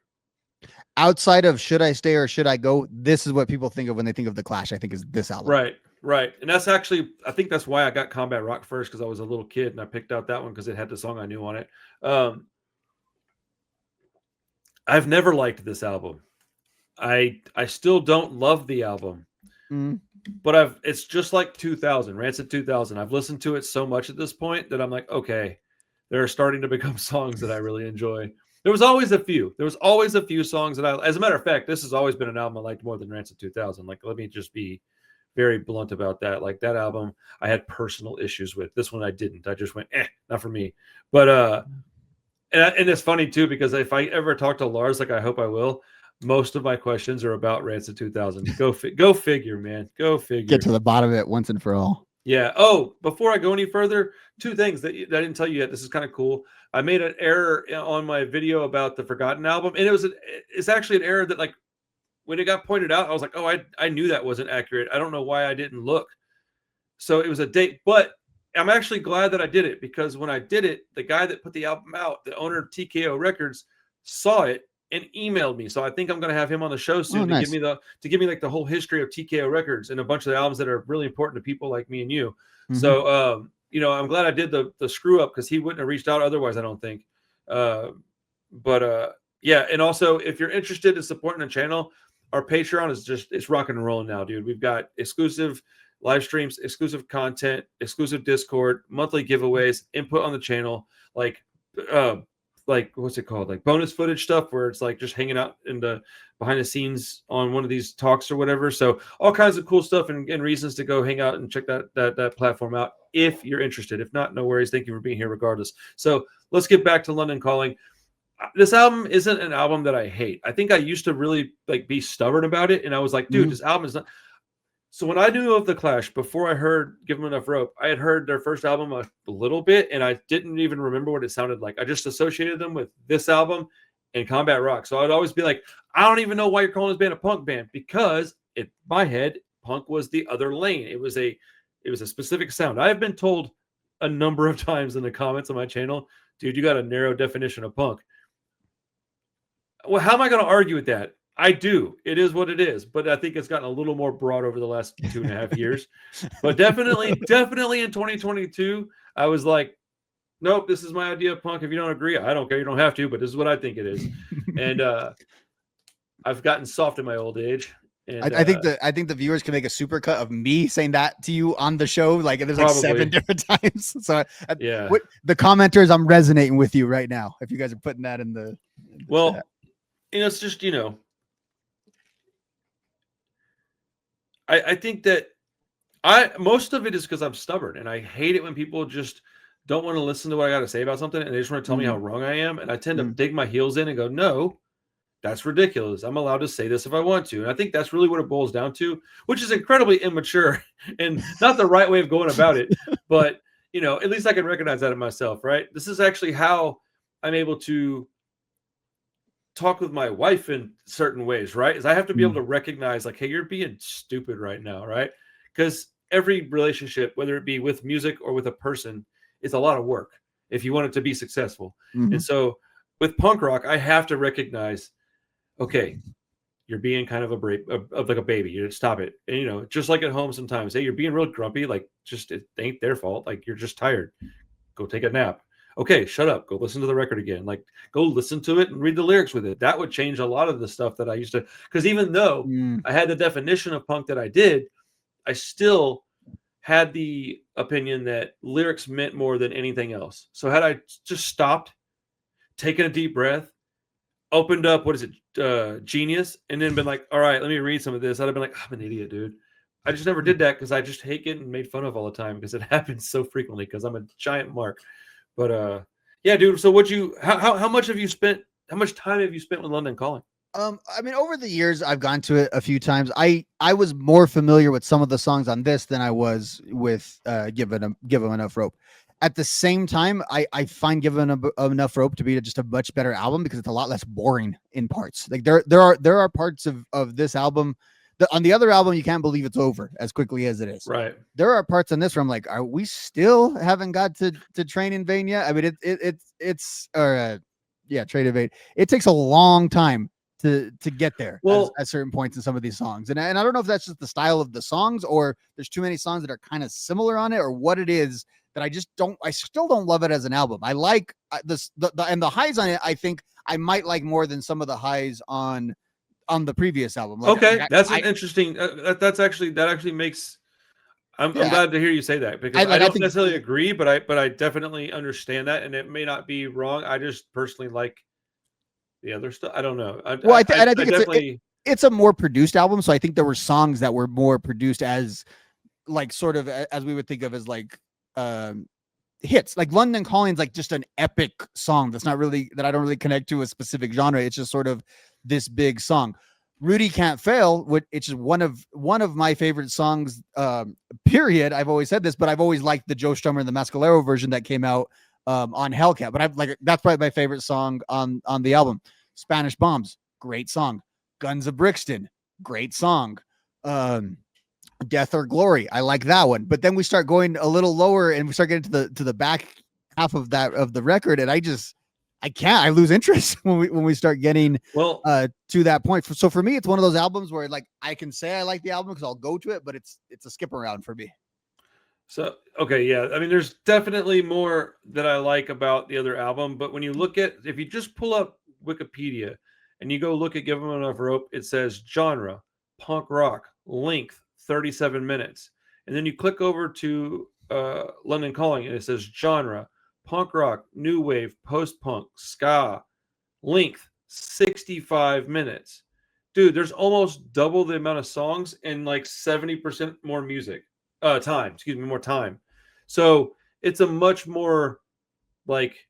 Outside of Should I Stay or Should I Go, this is what people think of when they think of The Clash, I think, is this album. Right. And that's actually, I think that's why I got Combat Rock first, because I was a little kid and I picked out that one because it had the song I knew on it. I've never liked this album. I still don't love the album. But it's just like 2000, Rancid 2000. I've listened to it so much at this point that I'm like, okay, they're starting to become songs that I really enjoy. There was always a few. There was always a few songs that as a matter of fact, this has always been an album I liked more than Rancid 2000. Like, let me just be very blunt about that. Like, that album, I had personal issues with. This one I didn't. I just went, not for me. But and it's funny too, because if I ever talk to Lars, like I hope I will, most of my questions are about Rancid 2000. Go figure, man. Go figure. Get to the bottom of it once and for all. Yeah. Oh, before I go any further, two things that I didn't tell you yet. This is kind of cool. I made an error on my video about the Forgotten album, and it's actually an error that, like, when it got pointed out, I was like, oh, I knew that wasn't accurate. I don't know why I didn't look. So it was a date, but I'm actually glad that I did it, because when I did it, the guy that put the album out, the owner of TKO Records, saw it and emailed me. So I think I'm going to have him on the show soon to give me like the whole history of TKO Records and a bunch of the albums that are really important to people like me and you. Mm-hmm. So, I'm glad I did the screw up, because he wouldn't have reached out otherwise, I don't think. Yeah. And also, if you're interested in supporting the channel, our Patreon it's rocking and rolling now, dude. We've got exclusive live streams, exclusive content, exclusive Discord, monthly giveaways, input on the channel, like what's it called? Like bonus footage stuff, where it's like just hanging out in the behind the scenes on one of these talks or whatever. So all kinds of cool stuff and reasons to go hang out and check that platform out if you're interested. If not, no worries. Thank you for being here regardless. So let's get back to London Calling. This album isn't an album that I hate. I think I used to really like be stubborn about it, and I was like, dude, this album is not. So when I knew of The Clash, before I heard Give 'Em Enough Rope, I had heard their first album a little bit, and I didn't even remember what it sounded like. I just associated them with this album and Combat Rock. So I'd always be like, I don't even know why you're calling this band a punk band, because in my head, punk was the other lane. It was a specific sound. I have been told a number of times in the comments on my channel, dude, you got a narrow definition of punk. Well, how am I going to argue with that? I do. It is what it is. But I think it's gotten a little more broad over the last 2.5 years. But definitely in 2022, I was like, nope, this is my idea of punk. If you don't agree, I don't care. You don't have to, but this is what I think it is. And I've gotten soft in my old age. And I think the viewers can make a super cut of me saying that to you on the show. Like there's like 7 different times. So yeah, the commenters, I'm resonating with you right now. If you guys are putting that in the well, chat. It's just, I think that most of it is because I'm stubborn, and I hate it when people just don't want to listen to what I got to say about something, and they just want to tell me how wrong I am. And I tend to dig my heels in and go, no, that's ridiculous. I'm allowed to say this if I want to. And I think that's really what it boils down to, which is incredibly immature and not the right way of going about it. But, at least I can recognize that in myself, right? This is actually how I'm able to talk with my wife in certain ways, right? Is I have to be able to recognize, like, hey, you're being stupid right now, right? Because every relationship, whether it be with music or with a person, is a lot of work if you want it to be successful. And so with punk rock, I have to recognize, okay, you're being kind of like a baby. You stop it. And, just like at home sometimes, hey, you're being real grumpy. Like, just it ain't their fault. Like, you're just tired. Go take a nap. Okay, shut up. Go listen to the record again. Like, go listen to it and read the lyrics with it. That would change a lot of the stuff that I used to. Because even though I had the definition of punk that I did, I still had the opinion that lyrics meant more than anything else. So had I just stopped, taken a deep breath, opened up, Genius, and then been like, all right, let me read some of this, I'd have been like, I'm an idiot, dude. I just never did that, because I just hate getting made fun of all the time, because it happens so frequently, because I'm a giant mark. But yeah, dude. So how much time have you spent with London Calling? I mean, over the years, I've gone to it a few times. I was more familiar with some of the songs on this than I was with Give 'Em Enough Rope. At the same time, I find Give 'Em Enough Rope to be just a much better album, because it's a lot less boring in parts. Like there are parts of this album. On the other album, you can't believe it's over as quickly as it is. Right. There are parts on this where I'm like, are we still haven't got to Train in Vain yet? I mean, Train in Vain. It takes a long time to get there. Well, at certain points in some of these songs, and I don't know if that's just the style of the songs, or there's too many songs that are kind of similar on it, or what it is that I still don't love it as an album. I like the highs on it. I think I might like more than some of the highs on the previous album. Like, okay, that's interesting. That actually makes. I'm glad to hear you say that, because I don't necessarily agree, but I definitely understand that, and it may not be wrong. I just personally like the other stuff. I don't know. Well, I think definitely. it's a more produced album, so I think there were songs that were more produced as like sort of as we would think of as like um hits. Like London Calling's like just an epic song that's not really that I don't really connect to a specific genre. It's just sort of this big song. Rudy Can't Fail, which is one of my favorite songs, period. I've always said this, but I've always liked the Joe Strummer and the Mescalero version that came out on Hellcat. But I've like that's probably my favorite song on the album. Spanish Bombs, great song. Guns of Brixton, great song. Death or Glory, I like that one. But then we start going a little lower and we start getting to the back half of the record, and I lose interest when we start getting to that point. So for me, it's one of those albums where like I can say I like the album because I'll go to it, but it's a skip around for me. So okay, yeah. I mean, there's definitely more that I like about the other album, but when you look at if you just pull up Wikipedia and you go look at Give 'Em Enough Rope, it says genre, punk rock, length, 37 minutes. And then you click over to London Calling and it says genre, punk rock, new wave, post-punk, ska, length, 65 minutes. Dude, there's almost double the amount of songs and like 70% more music. More time. So it's a much more like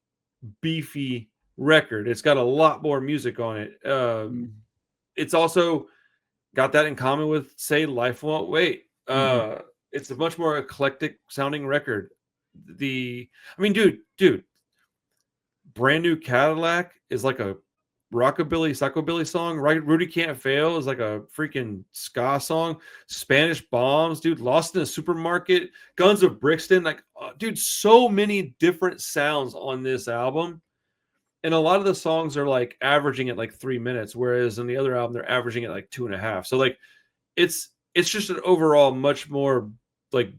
beefy record. It's got a lot more music on it. It's also got that in common with, say, Life Won't Wait. It's a much more eclectic sounding record. Dude, Brand New Cadillac is like a rockabilly, psychobilly song. Right? Rudy Can't Fail is like a freaking ska song. Spanish Bombs, dude. Lost in a Supermarket. Guns of Brixton, like, dude, so many different sounds on this album. And a lot of the songs are like averaging at like 3 minutes, whereas on the other album they're averaging at like 2.5. So like, it's just an overall much more like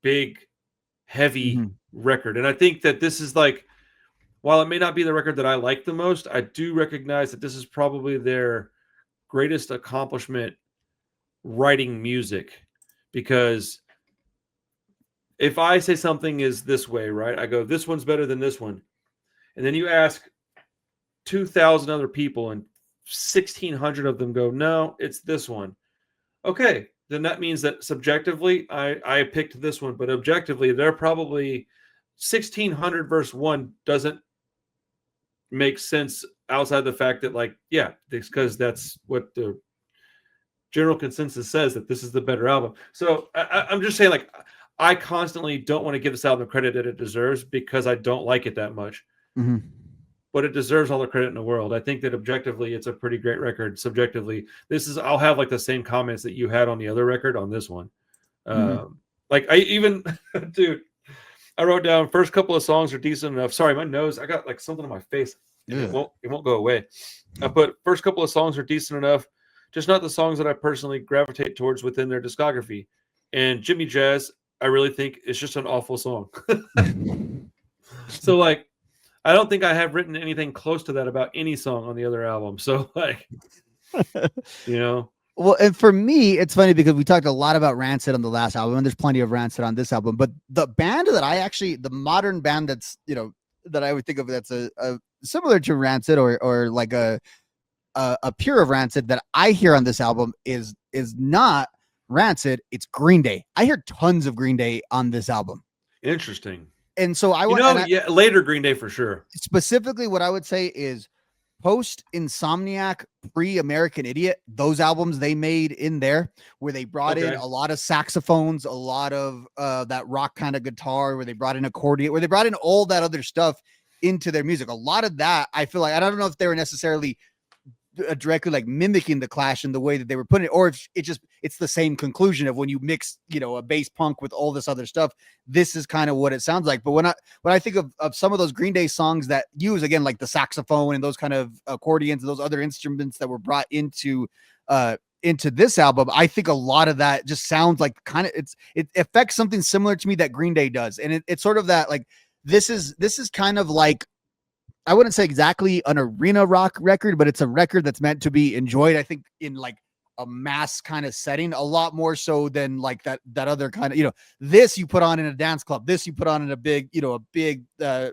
big, heavy record. And I think that this is like, while it may not be the record that I like the most, I do recognize that this is probably their greatest accomplishment writing music. Because if I say something is this way, right? I go, this one's better than this one. And then you ask 2,000 other people and 1,600 of them go, no, it's this one. Okay, then that means that subjectively I picked this one, but objectively they're probably 1,600 versus 1 doesn't make sense outside the fact that like, yeah, because that's what the general consensus says, that this is the better album. So I'm just saying, like, I constantly don't want to give this album the credit that it deserves because I don't like it that much. But it deserves all the credit in the world. I think that objectively it's a pretty great record. Subjectively, I'll have like the same comments that you had on the other record on this one. Like I even dude, I wrote down first couple of songs are decent enough. Sorry, my nose, I got like something on my face. It won't go away. I put first couple of songs are decent enough, just not the songs that I personally gravitate towards within their discography. And Jimmy Jazz, I really think it's just an awful song. So like, I don't think I have written anything close to that about any song on the other album. So like, you know. Well, and for me, it's funny because we talked a lot about Rancid on the last album, and there's plenty of Rancid on this album. But the band that the modern band that's, you know, that I would think of that's a similar to Rancid or like a pure of Rancid that I hear on this album is not Rancid. It's Green Day. I hear tons of Green Day on this album. Interesting. And so later Green Day for sure. Specifically, what I would say is post Insomniac, pre American Idiot, those albums they made in there where they brought in a lot of saxophones, a lot of that rock kind of guitar, where they brought in accordion, where they brought in all that other stuff into their music. A lot of that, I feel like, I don't know if they were necessarily directly like mimicking the Clash in the way that they were putting it, or if it's the same conclusion of when you mix, you know, a bass punk with all this other stuff, this is kind of what it sounds like. But when I think of some of those Green Day songs that use, again, like the saxophone and those kind of accordions and those other instruments that were brought into this album, I think a lot of that just sounds like it affects something similar to me that Green Day does. And it's sort of that, like, this is kind of like, I wouldn't say exactly an arena rock record, but it's a record that's meant to be enjoyed, I think, in like a mass kind of setting, a lot more so than like that other kind of, this you put on in a dance club, this you put on in a big,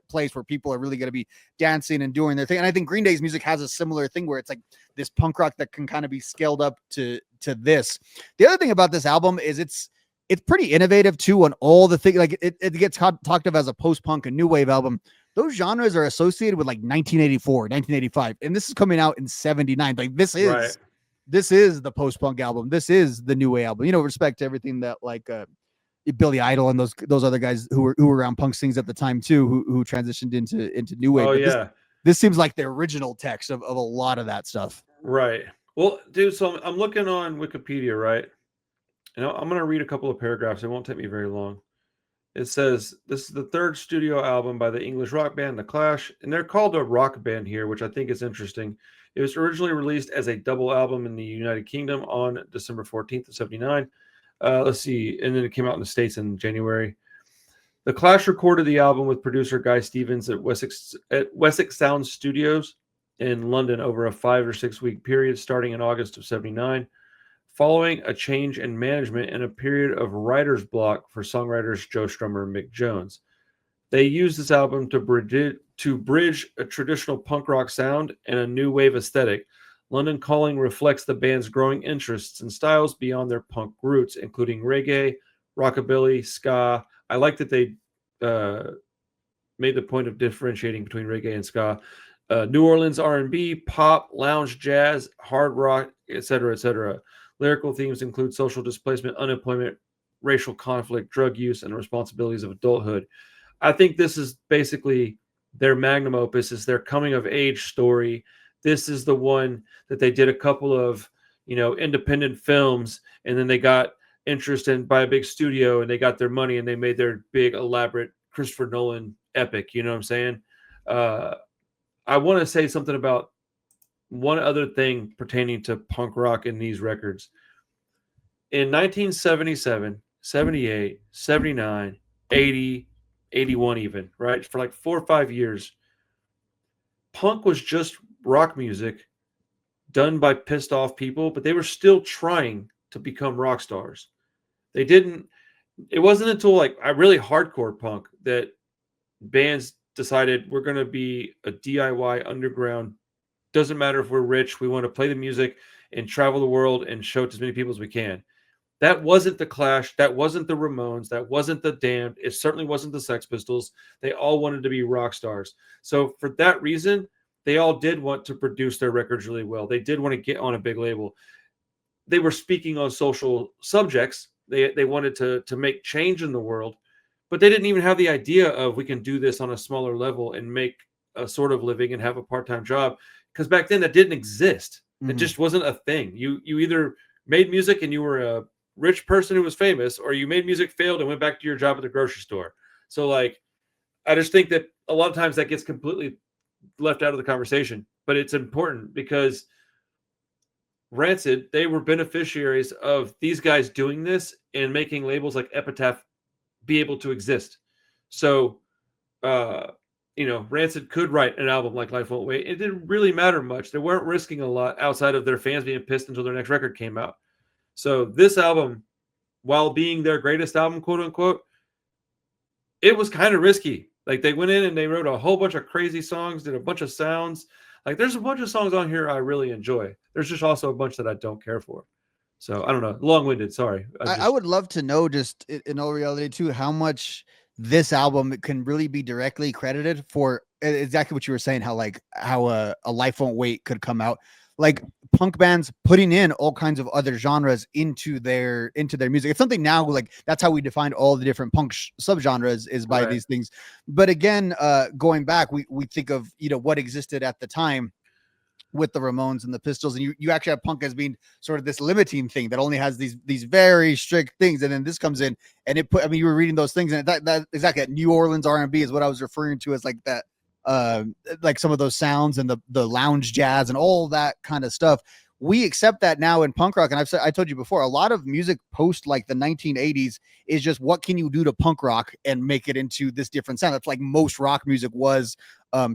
place where people are really going to be dancing and doing their thing. And I think Green Day's music has a similar thing where it's like this punk rock that can kind of be scaled up to this. The other thing about this album is it's pretty innovative too on all the things. Like it gets talked of as a post-punk and new wave album. Those genres are associated with like 1984, 1985, and this is coming out in 79. Like this is the post-punk album. This is the new wave album. Respect to everything that like Billy Idol and those other guys who were around punk scenes at the time too, who transitioned into new wave. Oh, but yeah. This seems like the original text of a lot of that stuff. Right. Well, dude, so I'm looking on Wikipedia, right? And I'm going to read a couple of paragraphs. It won't take me very long. It says, this is the third studio album by the English rock band The Clash, and they're called a rock band here, which I think is interesting. It was originally released as a double album in the United Kingdom on December 14th of 79. Let's see. And then it came out in the States in January. The Clash recorded the album with producer Guy Stevens at Wessex Sound Studios in London over a 5 or 6 week period starting in August of 79. Following a change in management and a period of writer's block for songwriters Joe Strummer and Mick Jones. They used this album to bridge a traditional punk rock sound and a new wave aesthetic. London Calling reflects the band's growing interests in styles beyond their punk roots, including reggae, rockabilly, ska. I like that they made the point of differentiating between reggae and ska. New Orleans R&B, pop, lounge, jazz, hard rock, etc., etc. Lyrical themes include social displacement, unemployment, racial conflict, drug use, and responsibilities of adulthood. I think this is basically their magnum opus, is their coming of age story. This is the one that they did a couple of, independent films, and then they got interest in by a big studio, and they got their money, and they made their big, elaborate Christopher Nolan epic. You know what I'm saying? I want to say something about one other thing pertaining to punk rock in these records. In 1977, 78, 79, 80, 81 even, right? For like 4 or 5 years, punk was just rock music done by pissed off people, but they were still trying to become rock stars. It wasn't until like a really hardcore punk that bands decided we're going to be a DIY underground. Doesn't matter if we're rich. We want to play the music and travel the world and show it to as many people as we can. That wasn't the Clash. That wasn't the Ramones. That wasn't the Damned. It certainly wasn't the Sex Pistols. They all wanted to be rock stars. So for that reason, they all did want to produce their records really well. They did want to get on a big label. They were speaking on social subjects. They wanted to make change in the world, but they didn't even have the idea of we can do this on a smaller level and make a sort of living and have a part-time job. Because back then that didn't exist. It just wasn't a thing. You either made music and you were a rich person who was famous, or you made music, failed, and went back to your job at the grocery store. So like, I just think that a lot of times that gets completely left out of the conversation, but it's important because Rancid, they were beneficiaries of these guys doing this and making labels like Epitaph be able to exist. So, Rancid could write an album like Life Won't Wait. It didn't really matter much. They weren't risking a lot outside of their fans being pissed until their next record came out. So this album, while being their greatest album, quote unquote, it was kind of risky. Like they went in and they wrote a whole bunch of crazy songs, did a bunch of sounds. Like there's a bunch of songs on here I really enjoy. There's just also a bunch that I don't care for. So I don't know. Long-winded. Sorry. I would love to know, just in all reality too, how much this album can really be directly credited for exactly what you were saying, how a Life Won't Wait could come out. Like punk bands putting in all kinds of other genres into their music. It's something now, like that's how we defined all the different punk subgenres, is by these things. But again, going back, we think of, what existed at the time with the Ramones and the Pistols, and you actually have punk as being sort of this limiting thing that only has these very strict things, and then this comes in and you were reading those things, and that exactly, New Orleans R&B is what I was referring to as like that, like some of those sounds and the lounge jazz and all that kind of stuff. We accept that now in punk rock, and I told you before, a lot of music post like the 1980s is just what can you do to punk rock and make it into this different sound. That's like most rock music was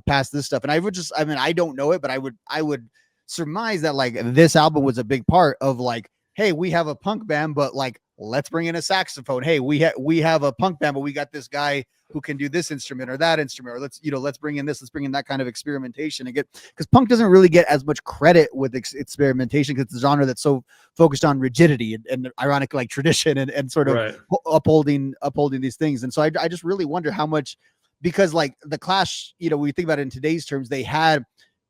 past this stuff. And I don't know it, but I would surmise that like this album was a big part of like, hey, we have a punk band, but like let's bring in a saxophone. Hey, we have a punk band, but we got this guy who can do this instrument or that instrument, or let's bring in this, let's bring in that kind of experimentation and get, because punk doesn't really get as much credit with experimentation because it's a genre that's so focused on rigidity and ironic like tradition and sort of Right. upholding these things. And so I just really wonder how much, because like the Clash, we think about it in today's terms, they had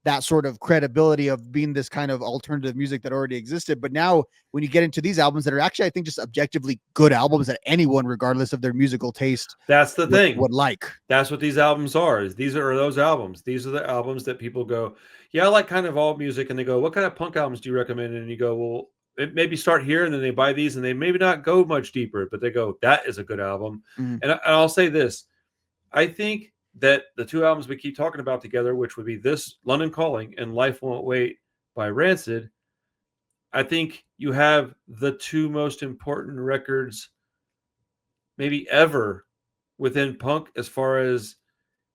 that sort of credibility of being this kind of alternative music that already existed. But now when you get into these albums that are actually, I think, just objectively good albums that anyone, regardless of their musical taste, That's the thing. would like. That's what these albums are. These are those albums. These are the albums that people go, yeah, I like kind of all music. And they go, what kind of punk albums do you recommend? And you go, well, maybe start here. And then they buy these and they maybe not go much deeper, but they go, that is a good album. Mhm. And I'll say this. I think that the two albums we keep talking about together, which would be this London Calling and Life Won't Wait by Rancid, I think you have the two most important records maybe ever within punk, as far as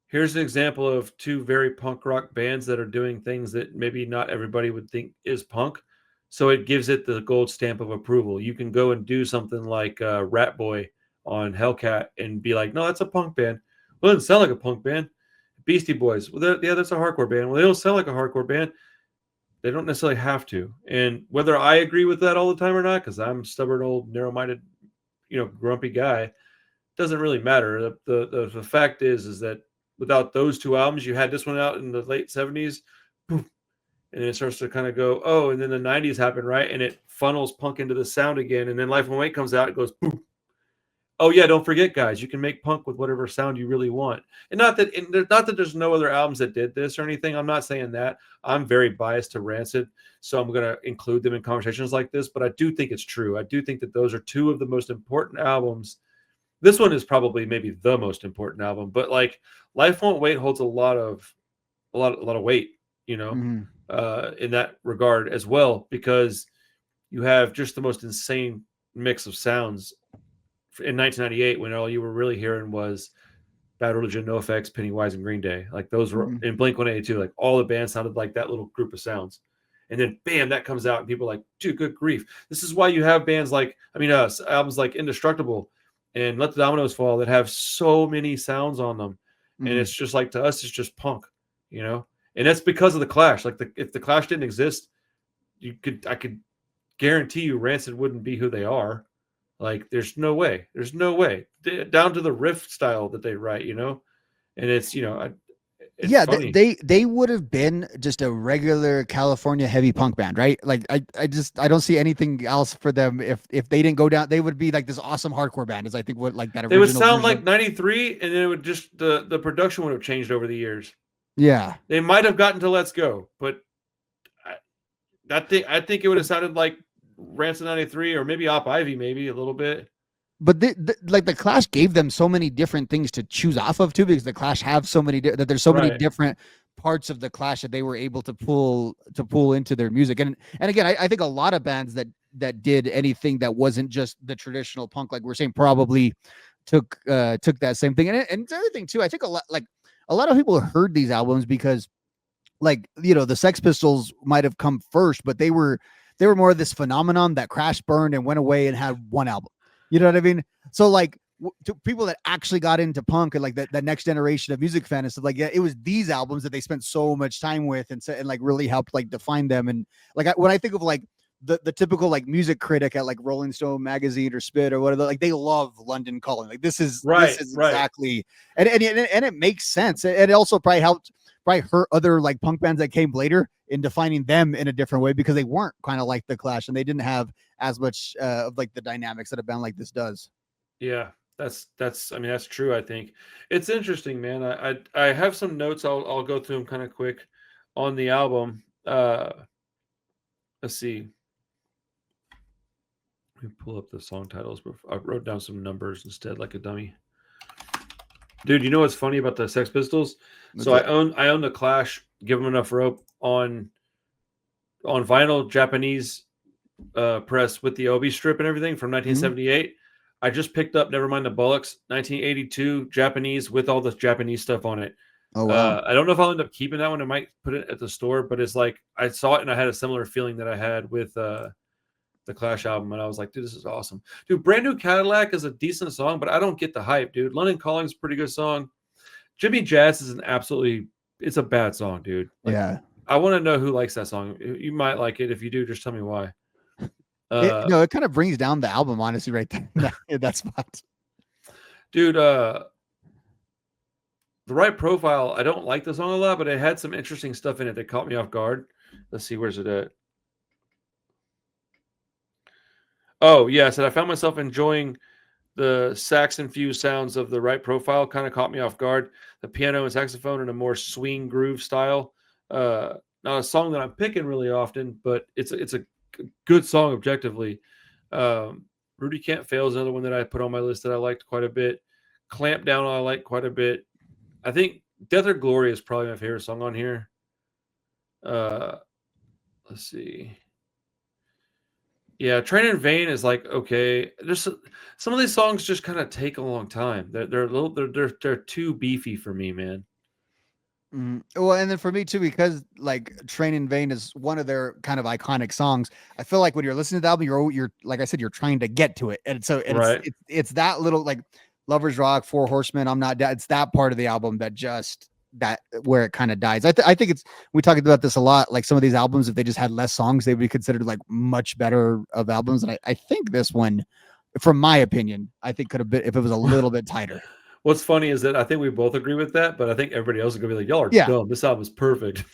here's an example of two very punk rock bands that are doing things that maybe not everybody would think is punk. So it gives it the gold stamp of approval. You can go and do something like Rat Boy on Hellcat and be like, no, that's a punk band. Well, it doesn't sound like a punk band. Beastie Boys, well, yeah, that's a hardcore band. Well, they don't sound like a hardcore band. They don't necessarily have to. And whether I agree with that all the time or not, because I'm a stubborn, old, narrow-minded, grumpy guy, doesn't really matter. The fact is that without those two albums, you had this one out in the late 70s, and it starts to kind of go, oh, and then the 90s happen, right? And it funnels punk into the sound again. And then Life Won't Wait comes out, it goes, boom. Oh yeah, don't forget, guys, you can make punk with whatever sound you really want. And not that there's no other albums that did this or anything. I'm not saying that. I'm very biased to Rancid, so I'm going to include them in conversations like this. But I do think it's true. I do think that those are two of the most important albums. This one is probably maybe the most important album, but like Life Won't Wait holds a lot of weight, Mhm. in that regard as well, because you have just the most insane mix of sounds in 1998 when all you were really hearing was Bad Religion, NoFX, Pennywise, and Green Day. Like those were in Blink-182. Like all the bands sounded like that little group of sounds. And then bam, that comes out and people are like, dude, good grief. This is why you have bands like, albums like Indestructible and Let the Dominoes Fall that have so many sounds on them. And it's just like, to us, it's just punk, And that's because of the Clash. Like if the Clash didn't exist, I could guarantee you Rancid wouldn't be who they are. Like there's no way down to the riff style that they write, and it's, it's Yeah, funny. they would have been just a regular California heavy punk band, right? Like I don't see anything else for them if they didn't go down. They would be like this awesome hardcore band, is I think what like that original. They would sound version. like 93, and then it would just the production would have changed over the years. Yeah, They might have gotten to Let's Go, but I think it would have sounded like Rancid 93 or maybe Op Ivy, maybe a little bit. but like the Clash gave them so many different things to choose off of too, because the Clash have so many that there's so many different parts of the Clash that they were able to pull into their music. And again, I think a lot of bands that did anything that wasn't just the traditional punk, like we're saying, probably took that same thing. And the other thing too, I think a lot of people heard these albums because like, the Sex Pistols might have come first, but they were more of this phenomenon that crashed, burned, and went away and had one album. You know what I mean? So like to people that actually got into punk and like that next generation of music fans, like, yeah, it was these albums that they spent so much time with and like really helped like define them. And like when I think of like the typical like music critic at like Rolling Stone magazine or Spit or whatever, like they love London Calling. Like this is exactly, and it makes sense. And it also probably hurt other like punk bands that came later in defining them in a different way, because they weren't kind of like the Clash and they didn't have as much of like the dynamics that a band like this does. Yeah, that's true. I think it's interesting, man. I have some notes. I'll go through them kind of quick on the album. Let's see. Let me pull up the song titles. I wrote down some numbers instead, like a dummy. Dude, you know what's funny about the Sex Pistols? I own the Clash, Give Them Enough Rope on vinyl, Japanese press with the Obi strip and everything from 1978. I just picked up Nevermind the Bollocks, 1982, Japanese with all the Japanese stuff on it. Oh wow. I don't know if I'll end up keeping that one. I might put it at the store, but it's like I saw it and I had a similar feeling that I had with the Clash album, and I was like, dude, this is awesome. Dude, Brand New Cadillac is a decent song, but I don't get the hype, dude. London Calling is a pretty good song. Jimmy Jazz is it's a bad song, dude. Like, Yeah. I want to know who likes that song. You might like it. If you do, just tell me why. It kind of brings down the album, honestly, right there in that spot. Dude, The Right Profile, I don't like the song a lot, but it had some interesting stuff in it that caught me off guard. Let's see, where's it at? Oh, yes, and I found myself enjoying the sax-infused sounds of The Right Profile. Kind of caught me off guard. The piano and saxophone in a more swing groove style. Not a song that I'm picking really often, but it's a good song objectively. Rudy Can't Fail is another one that I put on my list that I liked quite a bit. Clamp Down I like quite a bit. I think Death or Glory is probably my favorite song on here. Let's see. Yeah, Train in Vain is like okay. There's some of these songs just kind of take a long time. They're a little they're too beefy for me, man. Well, and then for me too, because like Train in Vain is one of their kind of iconic songs. I feel like when you're listening to the album, you're like I said, you're trying to get to it, and so Right. it's that little like Lovers Rock, Four Horsemen, I'm Not Dead. It's that part of the album that where it kind of dies. I think we talked about this a lot. Like some of these albums, if they just had less songs, they would be considered like much better of albums. And I think this one, from my opinion, I think could have been if it was a little bit tighter. What's funny is that I think we both agree with that, but I think everybody else is gonna be like, "Y'all are Yeah. dumb. This album is perfect."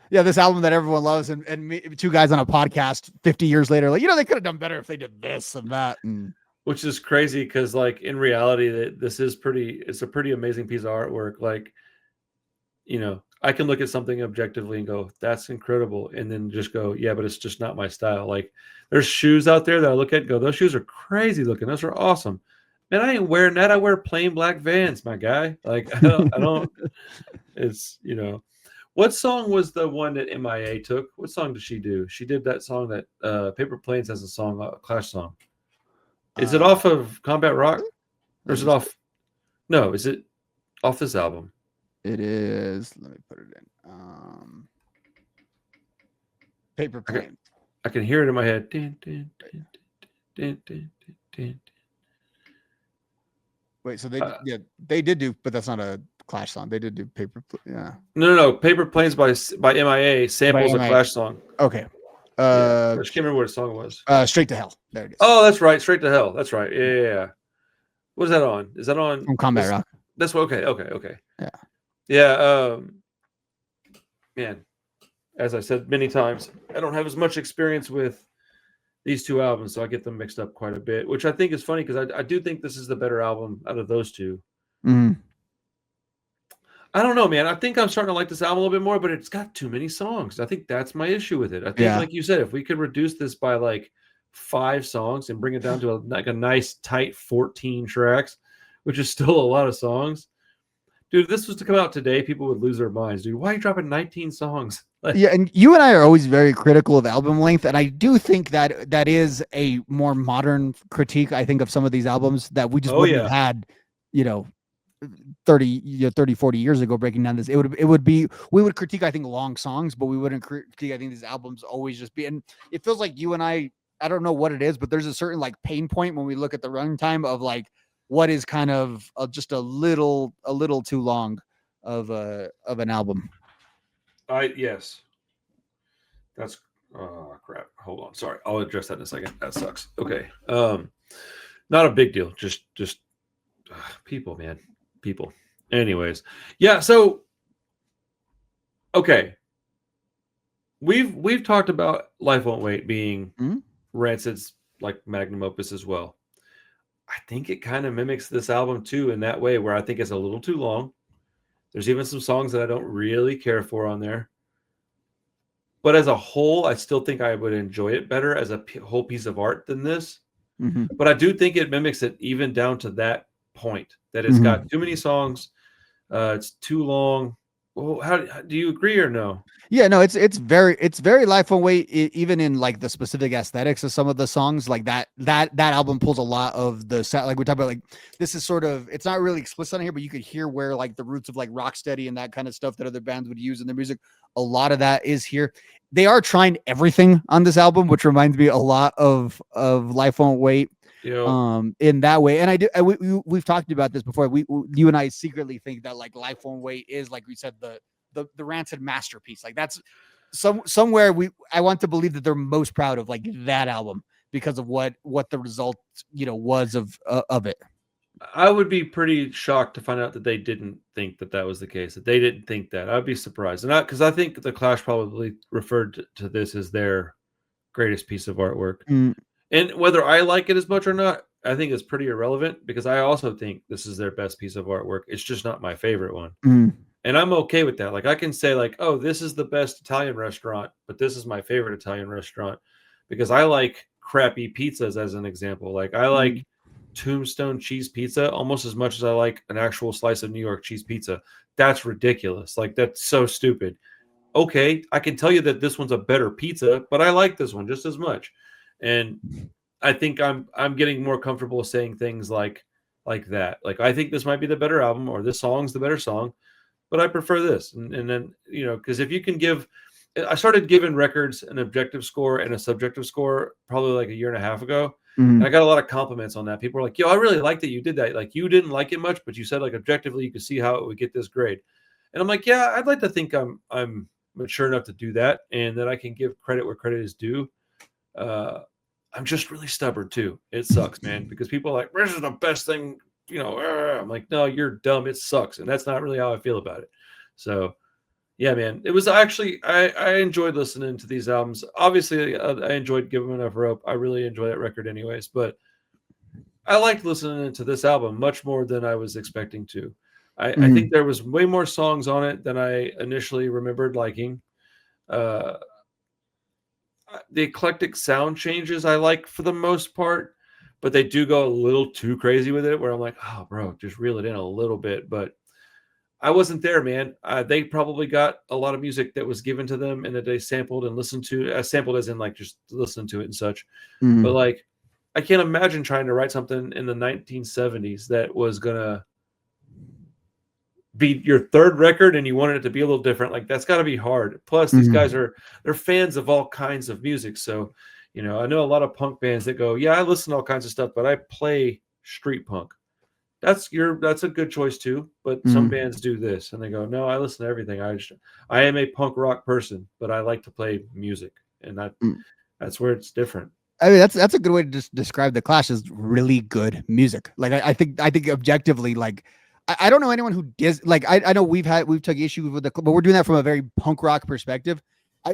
Yeah, this album that everyone loves, and me, two guys on a podcast 50 years later, like, they could have done better if they did this and that. And Which is crazy because, like, in reality, it's a pretty amazing piece of artwork. Like, I can look at something objectively and go, "That's incredible," and then just go, "Yeah, but it's just not my style." Like, there's shoes out there that I look at and go, "Those shoes are crazy looking. Those are awesome." Man, I ain't wearing that. I wear plain black Vans, my guy. Like, I don't. It's What song was the one that MIA took? What song did she do? She did that song that Paper Planes has a song, a Clash song. Is it off of Combat Rock? Or is it off? No, is it off this album? It is. Let me put it in. Paper Plane. I can hear it in my head. Din, din, din, din, din, din, din. Wait, so they did do, but that's not a Clash song. They did do Paper. Yeah. No. Paper Planes by MIA samples a Clash song. Okay. I just can't remember what the song was. Straight to Hell. There it is. Oh, that's right. Straight to Hell. That's right. Yeah. What is that on? Is that on? From Combat Rock. That's okay. Yeah. Man, as I said many times, I don't have as much experience with these two albums, so I get them mixed up quite a bit, which I think is funny because I do think this is the better album out of those two. Mm-hmm. I don't know, man. I think I'm starting to like this album a little bit more, but it's got too many songs. I think that's my issue with it. I think, like you said, if we could reduce this by like 5 songs and bring it down to a nice tight 14 tracks, which is still a lot of songs. Dude, if this was to come out today, people would lose their minds. Dude, why are you dropping 19 songs? Yeah, and you and I are always very critical of album length, and I do think that is a more modern critique, I think, of some of these albums that we just wouldn't have had, 30, 40 years ago breaking down this. It would be, we would critique, I think, long songs, but we wouldn't critique, I think, these albums always just be, and it feels like you and I don't know what it is, but there's a certain like pain point when we look at the runtime of like what is kind of just a little too long of an album. Yes. That's crap. Hold on. Sorry. I'll address that in a second. That sucks. Okay. Not a big deal. Just people, man. People. Anyways. Yeah, so okay. We've talked about Life Won't Wait being Rancid's like magnum opus as well. I think it kind of mimics this album too in that way, where I think it's a little too long. There's even some songs that I don't really care for on there. But as a whole, I still think I would enjoy it better as a whole piece of art than this. Mm-hmm. But I do think it mimics it even down to that point, that it's got too many songs. It's too long. Well, how do you agree or no? Yeah, no, it's very life on weight, even in like the specific aesthetics of some of the songs. Like that album pulls a lot of the set. Like we talk about, like this is sort of, it's not really explicit on here, but you could hear where like the roots of like Rocksteady and that kind of stuff that other bands would use in their music. A lot of that is here. They are trying everything on this album, which reminds me a lot of Life Won't Wait. You know, In that way, and I do. We've talked about this before. You and I secretly think that like Life Won't Wait is, like we said, the Rancid masterpiece. Like that's somewhere I want to believe that they're most proud of like that album because of what the result was of it. I would be pretty shocked to find out that they didn't think that that was the case. That they didn't think that. I'd be surprised, and because I think the Clash probably referred to this as their greatest piece of artwork. Mm, And whether I like it as much or not, I think it's pretty irrelevant because I also think this is their best piece of artwork. It's just not my favorite one. mm, And I'm okay with that. Like I can say like, "Oh, this is the best Italian restaurant, but this is my favorite Italian restaurant because I like crappy pizzas as an example. Like I mm, like Tombstone cheese pizza almost as much as I like an actual slice of New York cheese pizza. That's ridiculous. Like that's so stupid. Okay, I can tell you that this one's a better pizza, but I like this one just as much." And I think I'm getting more comfortable saying things like that. Like I think this might be the better album or this song's the better song, but I prefer this. And then, because if you can I started giving records an objective score and a subjective score probably like a year and a half ago. And I mm, got a lot of compliments on that. People were like, yo, I really like that you did that. Like you didn't like it much, but you said like objectively you could see how it would get this grade. And I'm like, yeah, I'd like to think I'm mature enough to do that and that I can give credit where credit is due. Uh, I'm just really stubborn too. It sucks, man, because people are like, this is the best thing, I'm like, no, you're dumb. It sucks. And that's not really how I feel about it. So, yeah, man, it was actually, I enjoyed listening to these albums. Obviously, I enjoyed Give 'Em Enough Rope. I really enjoy that record, anyways. But I liked listening to this album much more than I was expecting to. I think mm, there was way more songs on it than I initially remembered liking. Uh, the eclectic sound changes I like for the most part, but they do go a little too crazy with it where I'm like, oh, bro, just reel it in a little bit. But I wasn't there, man. They probably got a lot of music that was given to them and that they sampled and listened to, sampled as in like just listen to it and such. But mm. like, I can't imagine trying to write something in the 1970s that was going to be your third record and you wanted it to be a little different. Like that's got to be hard. Plus these guys Mm. they're fans of all kinds of music. So, I know a lot of punk bands that go, yeah, I listen to all kinds of stuff, but I play street punk. That's a good choice too. But some Mm. bands do this and they go, no, I listen to everything. I am a punk rock person, but I like to play music. And Mm. that's where it's different. I mean, that's a good way to just describe the Clash as really good music. Like I think objectively, like I don't know anyone who does. Like I know we've took issue with but we're doing that from a very punk rock perspective.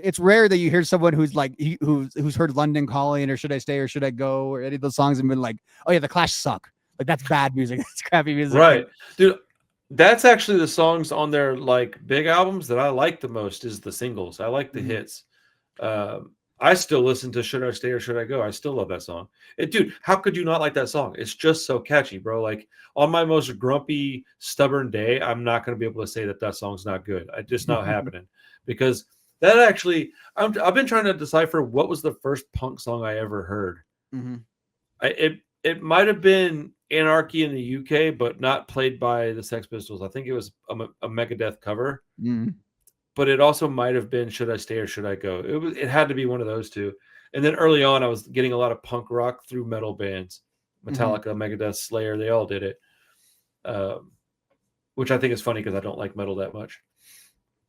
It's rare that you hear someone who's like who's heard London Calling or Should I Stay or Should I Go or any of those songs and been like, oh yeah, the Clash suck. Like that's bad music. That's crappy music. Like Right. Dude, that's actually the songs on their like big albums that I like the most is the singles. I like the mm, hits. I still listen to Should I Stay or Should I Go? I still love that song. Dude, how could you not like that song? It's just so catchy, bro. Like on my most grumpy, stubborn day, I'm not going to be able to say that that song's not good. It's just not happening because that actually, I've been trying to decipher what was the first punk song I ever heard. mhm, It might have been Anarchy in the UK, but not played by the Sex Pistols. I think it was a Megadeth cover, mm, but it also might have been Should I Stay or Should I Go? It had to be one of those two. And then early on, I was getting a lot of punk rock through metal bands, mhm. Metallica, Megadeth, Slayer. They all did it, um, which I think is funny because I don't like metal that much.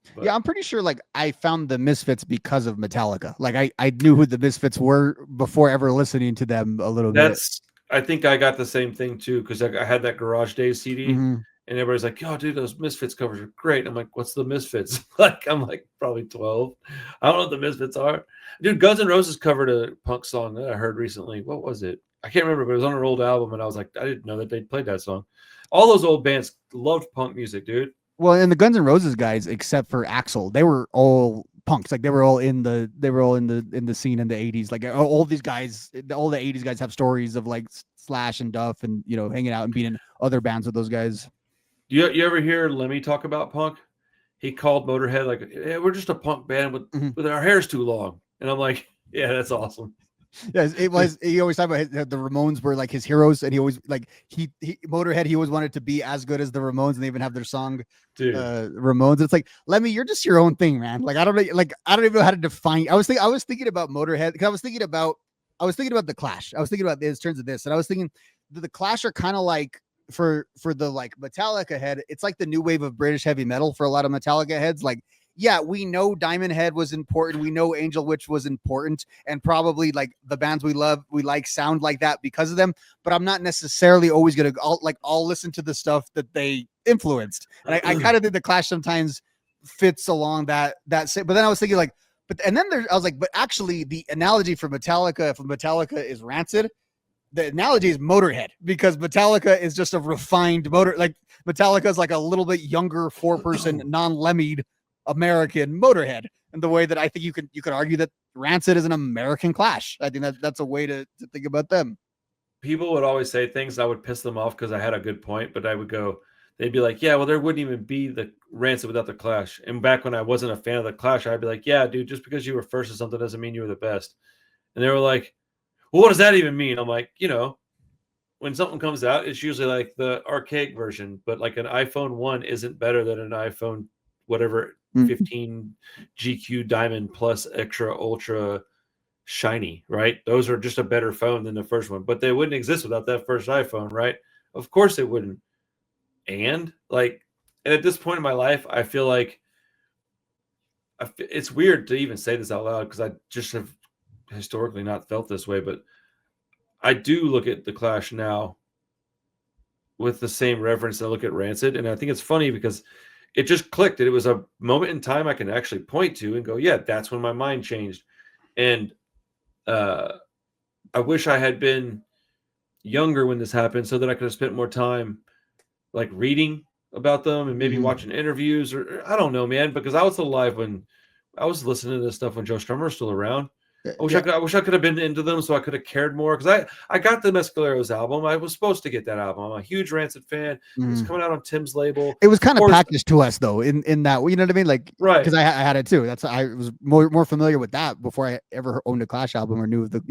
Yeah, But I'm pretty sure like I found the Misfits because of Metallica. Like I knew who the Misfits were before ever listening to them a little bit. I think I got the same thing too because I had that Garage Days CD. Mhm. And everybody's like, "Yo, dude, those Misfits covers are great." I'm like, "What's the Misfits?" Like, I'm like probably 12. I don't know what the Misfits are. Dude, Guns N' Roses covered a punk song that I heard recently. What was it? I can't remember, but it was on an old album, and I was like, I didn't know that they played that song. All those old bands loved punk music, dude. Well, and the Guns N' Roses guys, except for Axl, they were all punks. Like they were all in the scene in the 80s. Like all these guys, all the 80s guys have stories of like Slash and Duff and hanging out and being in other bands with those guys. You ever hear Lemmy talk about punk? he called Motorhead like, "Yeah, we're just a punk band Mhm. with our hair's too long," and I'm like, "Yeah, that's awesome." Yes, it was. He always talked about the Ramones were like his heroes, and he always like he Motorhead. He always wanted to be as good as the Ramones, and they even have their song, Dude. Ramones. It's like, Lemmy, you're just your own thing, man. Like I don't know, like I don't even know how to define. I was thinking about Motorhead because I was thinking about the Clash. I was thinking about this in terms of this, and I was thinking the Clash are kind of like for the like Metallica head. It's like the new wave of British heavy metal for a lot of Metallica heads. Like, yeah, we know Diamond Head was important. We know Angel Witch was important, and probably like the bands we love, we like sound like that because of them. But I'm not necessarily always gonna all listen to the stuff that they influenced. And I kind of think the Clash sometimes fits along that. But then I was thinking like, I was like, but actually the analogy for Metallica, if Metallica is Rancid, the analogy is Motorhead, because Metallica is just a refined motor. Like Metallica is like a little bit younger 4-person non-lemmied American Motorhead, and the way that I think you could argue that Rancid is an American Clash. I think that's a way to think about them. People would always say things, and I would piss them off because I had a good point, but I would go, they'd be like, "Yeah, well, there wouldn't even be the Rancid without the Clash." And back when I wasn't a fan of the Clash, I'd be like, "Yeah, dude, just because you were first at something doesn't mean you were the best." And they were like, "Well, what does that even mean?" I'm like, when something comes out, it's usually like the archaic version, but like an iPhone 1 isn't better than an iPhone whatever 15 GQ Diamond Plus Extra Ultra Shiny, right? Those are just a better phone than the first one, but they wouldn't exist without that first iPhone, right? Of course they wouldn't. And at this point in my life, I feel like it's weird to even say this out loud because I just have historically not felt this way, but I do look at the Clash now with the same reverence I look at Rancid, and I think it's funny because it just clicked. It was a moment in time I can actually point to and go, "Yeah, that's when my mind changed." And I wish I had been younger when this happened so that I could have spent more time like reading about them and maybe watching interviews or I don't know, man, because I was alive when I was listening to this stuff when Joe Strummer was still around. Yeah. I wish I could have been into them so I could have cared more because I got the Mescaleros album. I was supposed to get that album. I'm a huge Rancid fan. It was coming out on Tim's label. It was kind of course, packaged to us though, in that, you know what I mean? Like, right. because I had it too. I was more familiar with that before I ever owned a Clash album or knew of the,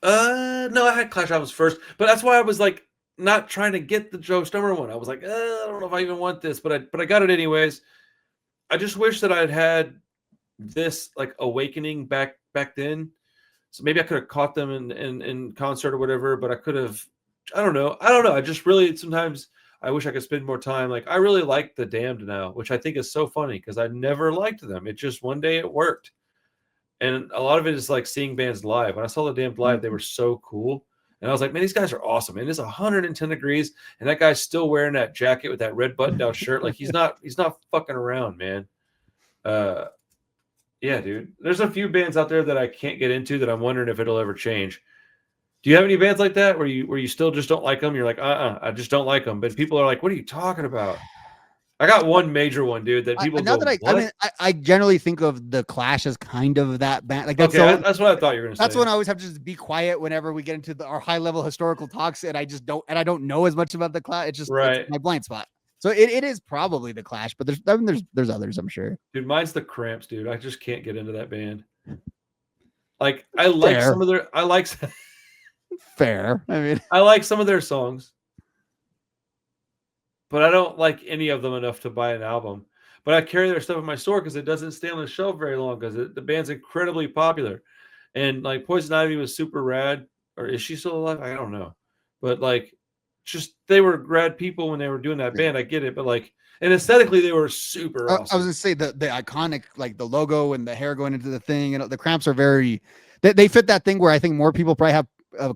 No, I had Clash albums first, but that's why I was like not trying to get the Joe Strummer one. I was like, I don't know if I even want this, but I got it anyways. I just wish that I'd had this like awakening back then. So maybe I could have caught them in concert or whatever, but I could have. I don't know. I just really sometimes I wish I could spend more time. Like I really like the Damned now, which I think is so funny because I never liked them. It just one day it worked. And a lot of it is like seeing bands live. When I saw the Damned live, they were so cool. And I was like, man, these guys are awesome. And it's 110 degrees. And that guy's still wearing that jacket with that red button down shirt. Like he's not fucking around, man. Yeah, dude. There's a few bands out there that I can't get into that I'm wondering if it'll ever change. Do you have any bands like that where you still just don't like them? You're like, I just don't like them. But people are like, what are you talking about? I got one major one, dude, that people now go, that what? I generally think of the Clash as kind of that band. Like that's okay, that's what I thought you were going to say. That's when I always have to just be quiet whenever we get into our high level historical talks, and I don't know as much about the Clash. It's just right. It's my blind spot. So it is probably the Clash, but there's others, I'm sure. Dude, mine's the Cramps, dude. I just can't get into that band. Like I like some of their fair. I mean, I like some of their songs, but I don't like any of them enough to buy an album. But I carry their stuff in my store because it doesn't stay on the shelf very long because the band's incredibly popular. And like Poison Ivy was super rad, or is she still alive? I don't know. But like, just they were rad people when they were doing that band. I get it, but like, and aesthetically they were super awesome. I was gonna say the iconic, like the logo and the hair going into the thing, and the Cramps are very they fit that thing where I think more people probably have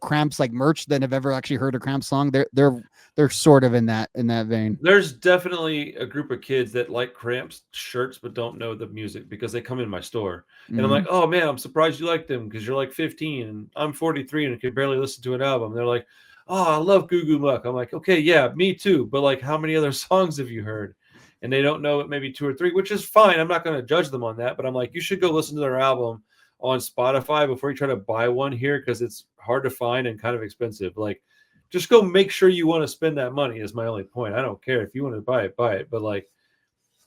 Cramps like merch than have ever actually heard a Cramps song. They're sort of in that vein. There's definitely a group of kids that like Cramps shirts but don't know the music because they come in my store. And I'm like, oh man, I'm surprised you like them because you're like 15 and I'm 43 and can barely listen to an album. They're like, oh, I love Goo Goo Muck. I'm like, okay, yeah, me too. But like, how many other songs have you heard? And they don't know it, maybe 2 or 3, which is fine. I'm not going to judge them on that. But I'm like, you should go listen to their album on Spotify before you try to buy one here because it's hard to find and kind of expensive. Like, just go make sure you want to spend that money is my only point. I don't care if you want to buy it, buy it. But like,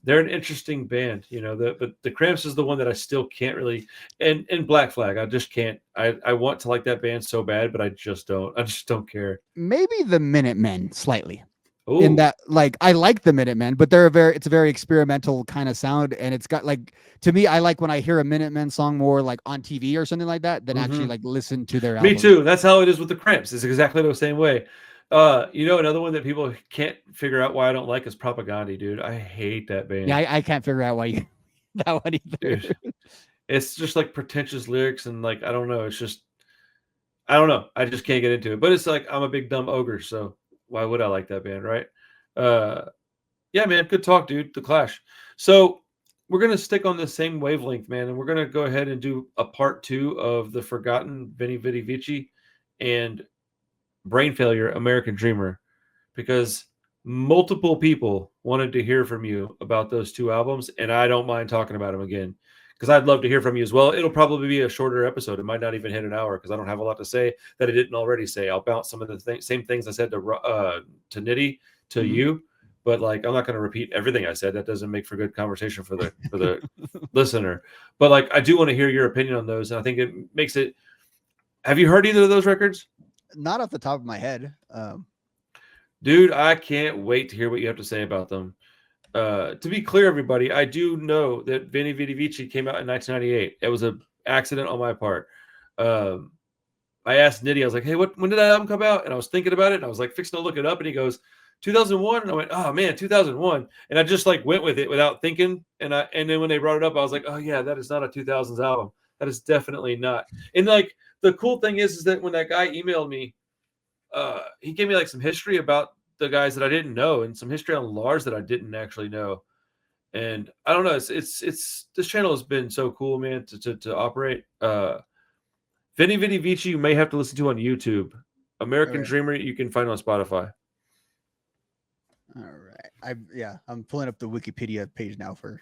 they're an interesting band, you know. But the Cramps is the one that I still can't really, and Black Flag, I just can't. I want to like that band so bad, but I just don't. I just don't care. Maybe the Minutemen slightly. In Oh, that, like, I like the Minutemen, but it's a very experimental kind of sound, and it's got like, to me, I like when I hear a Minutemen song more like on TV or something like that than actually mm-hmm. like listen to their Me album. too. That's how it is with the Cramps. It's exactly the same way. You know, another one that people can't figure out why I don't like is Propaganda, dude. I hate that Yeah, band, I can't figure out why you that one either. dude. It's just like pretentious lyrics and like I don't know. It's just I don't know. I just can't get into it. But it's like I'm a big dumb ogre, so why would I like that band, right? Uh, yeah, man. Good talk, dude. The Clash. So we're gonna stick on the same wavelength, man, and we're gonna go ahead and do a part 2 of the Forgotten Veni Vidi Vici and Brain Failure American Dreamer because multiple people wanted to hear from you about those two albums, and I don't mind talking about them again because I'd love to hear from you as well. It'll probably be a shorter episode. It might not even hit an hour because I don't have a lot to say that I didn't already say. I'll bounce some of the same things I said to Nitty to Mhm. you, but like I'm not going to repeat everything I said. That doesn't make for good conversation for the listener. But like I do want to hear your opinion on those, and I think it makes it. Have you heard either of those records? Not off the top of my head. Dude, I can't wait to hear what you have to say about them. To be clear, everybody, I do know that Veni Vidi Vici came out in 1998. It was an accident on my part. Um, I asked Nitty, I was like, hey, when did that album come out? And I was thinking about it, and I was like fixing to look it up, and he goes, 2001. And I went, oh man, 2001. And I just like went with it without thinking. And then when they brought it up, I was like, oh yeah, that is not a 2000s album. That is definitely not. And like the cool thing is that when that guy emailed me, he gave me like some history about the guys that I didn't know and some history on Lars that I didn't actually know. And I don't know, it's this channel has been so cool, man, to operate. Veni Vidi Vici you may have to listen to on YouTube. American Okay. Dreamer you can find on Spotify. All right. I'm pulling up the Wikipedia page now for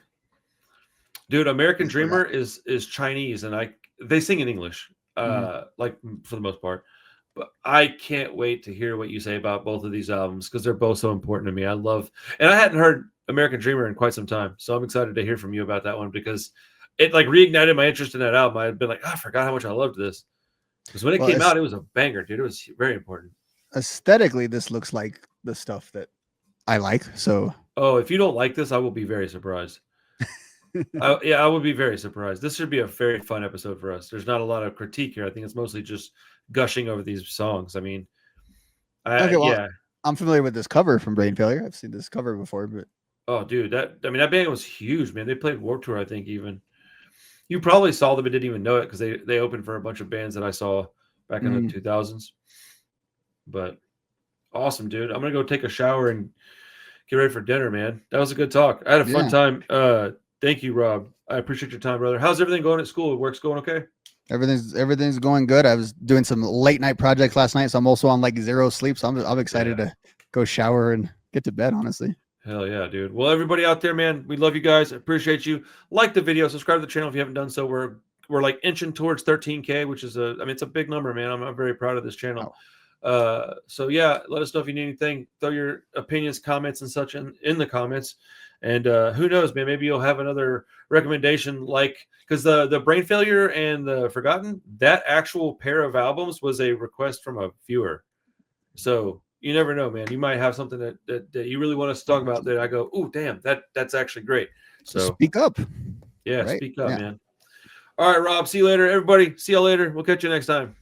Dude, American that. Dreamer is Chinese and they sing in English, Mhm. like for the most part. But I can't wait to hear what you say about both of these albums because they're both so important to me. And I hadn't heard American Dreamer in quite some time, so I'm excited to hear from you about that one because it like reignited my interest in that album. I had been like, I forgot how much I loved this because when it Well, came out, it was a banger, dude. It was very important. aesthetically, this looks like the stuff that I like. So Oh, if you don't like this, I will be very surprised. Yeah, I would be very surprised. This should be a very fun episode for us. There's not a lot of critique here. I think it's mostly just gushing over these songs. I mean, okay, well, yeah. I'm familiar with this cover from Brain Failure. I've seen this cover before, but Oh, dude, that band was huge, man. They played Warped Tour, I think. Even you probably saw them and didn't even know it because they opened for a bunch of bands that I saw back in the 2000s. But awesome, dude. I'm gonna go take a shower and get ready for dinner, man. That was a good talk. I had a fun yeah, time. Thank you, Rob. I appreciate your time, brother. How's everything going at school? Work's going okay? everything's going good. I was doing some late night projects last night, so I'm also on like zero sleep. So I'm excited Yeah. to go shower and get to bed. Honestly. Hell yeah, dude. Well, everybody out there, man, we love you guys. Appreciate you. Like the video, subscribe to the channel if you haven't done so. We're like inching towards 13K, which is it's a big number, man. I'm very proud of this channel. So yeah, let us know if you need anything. Throw your opinions, comments, and such in the comments. And who knows, man? Maybe you'll have another recommendation, like because the Brain Failure and the Forgotten, that actual pair of albums was a request from a viewer. So you never know, man. You might have something that you really want us to talk about that I go, oh, damn, that's actually great. So Speak up. yeah, Right? speak up, Yeah. man. All right, Rob. See you later, everybody. See you later. We'll catch you next time.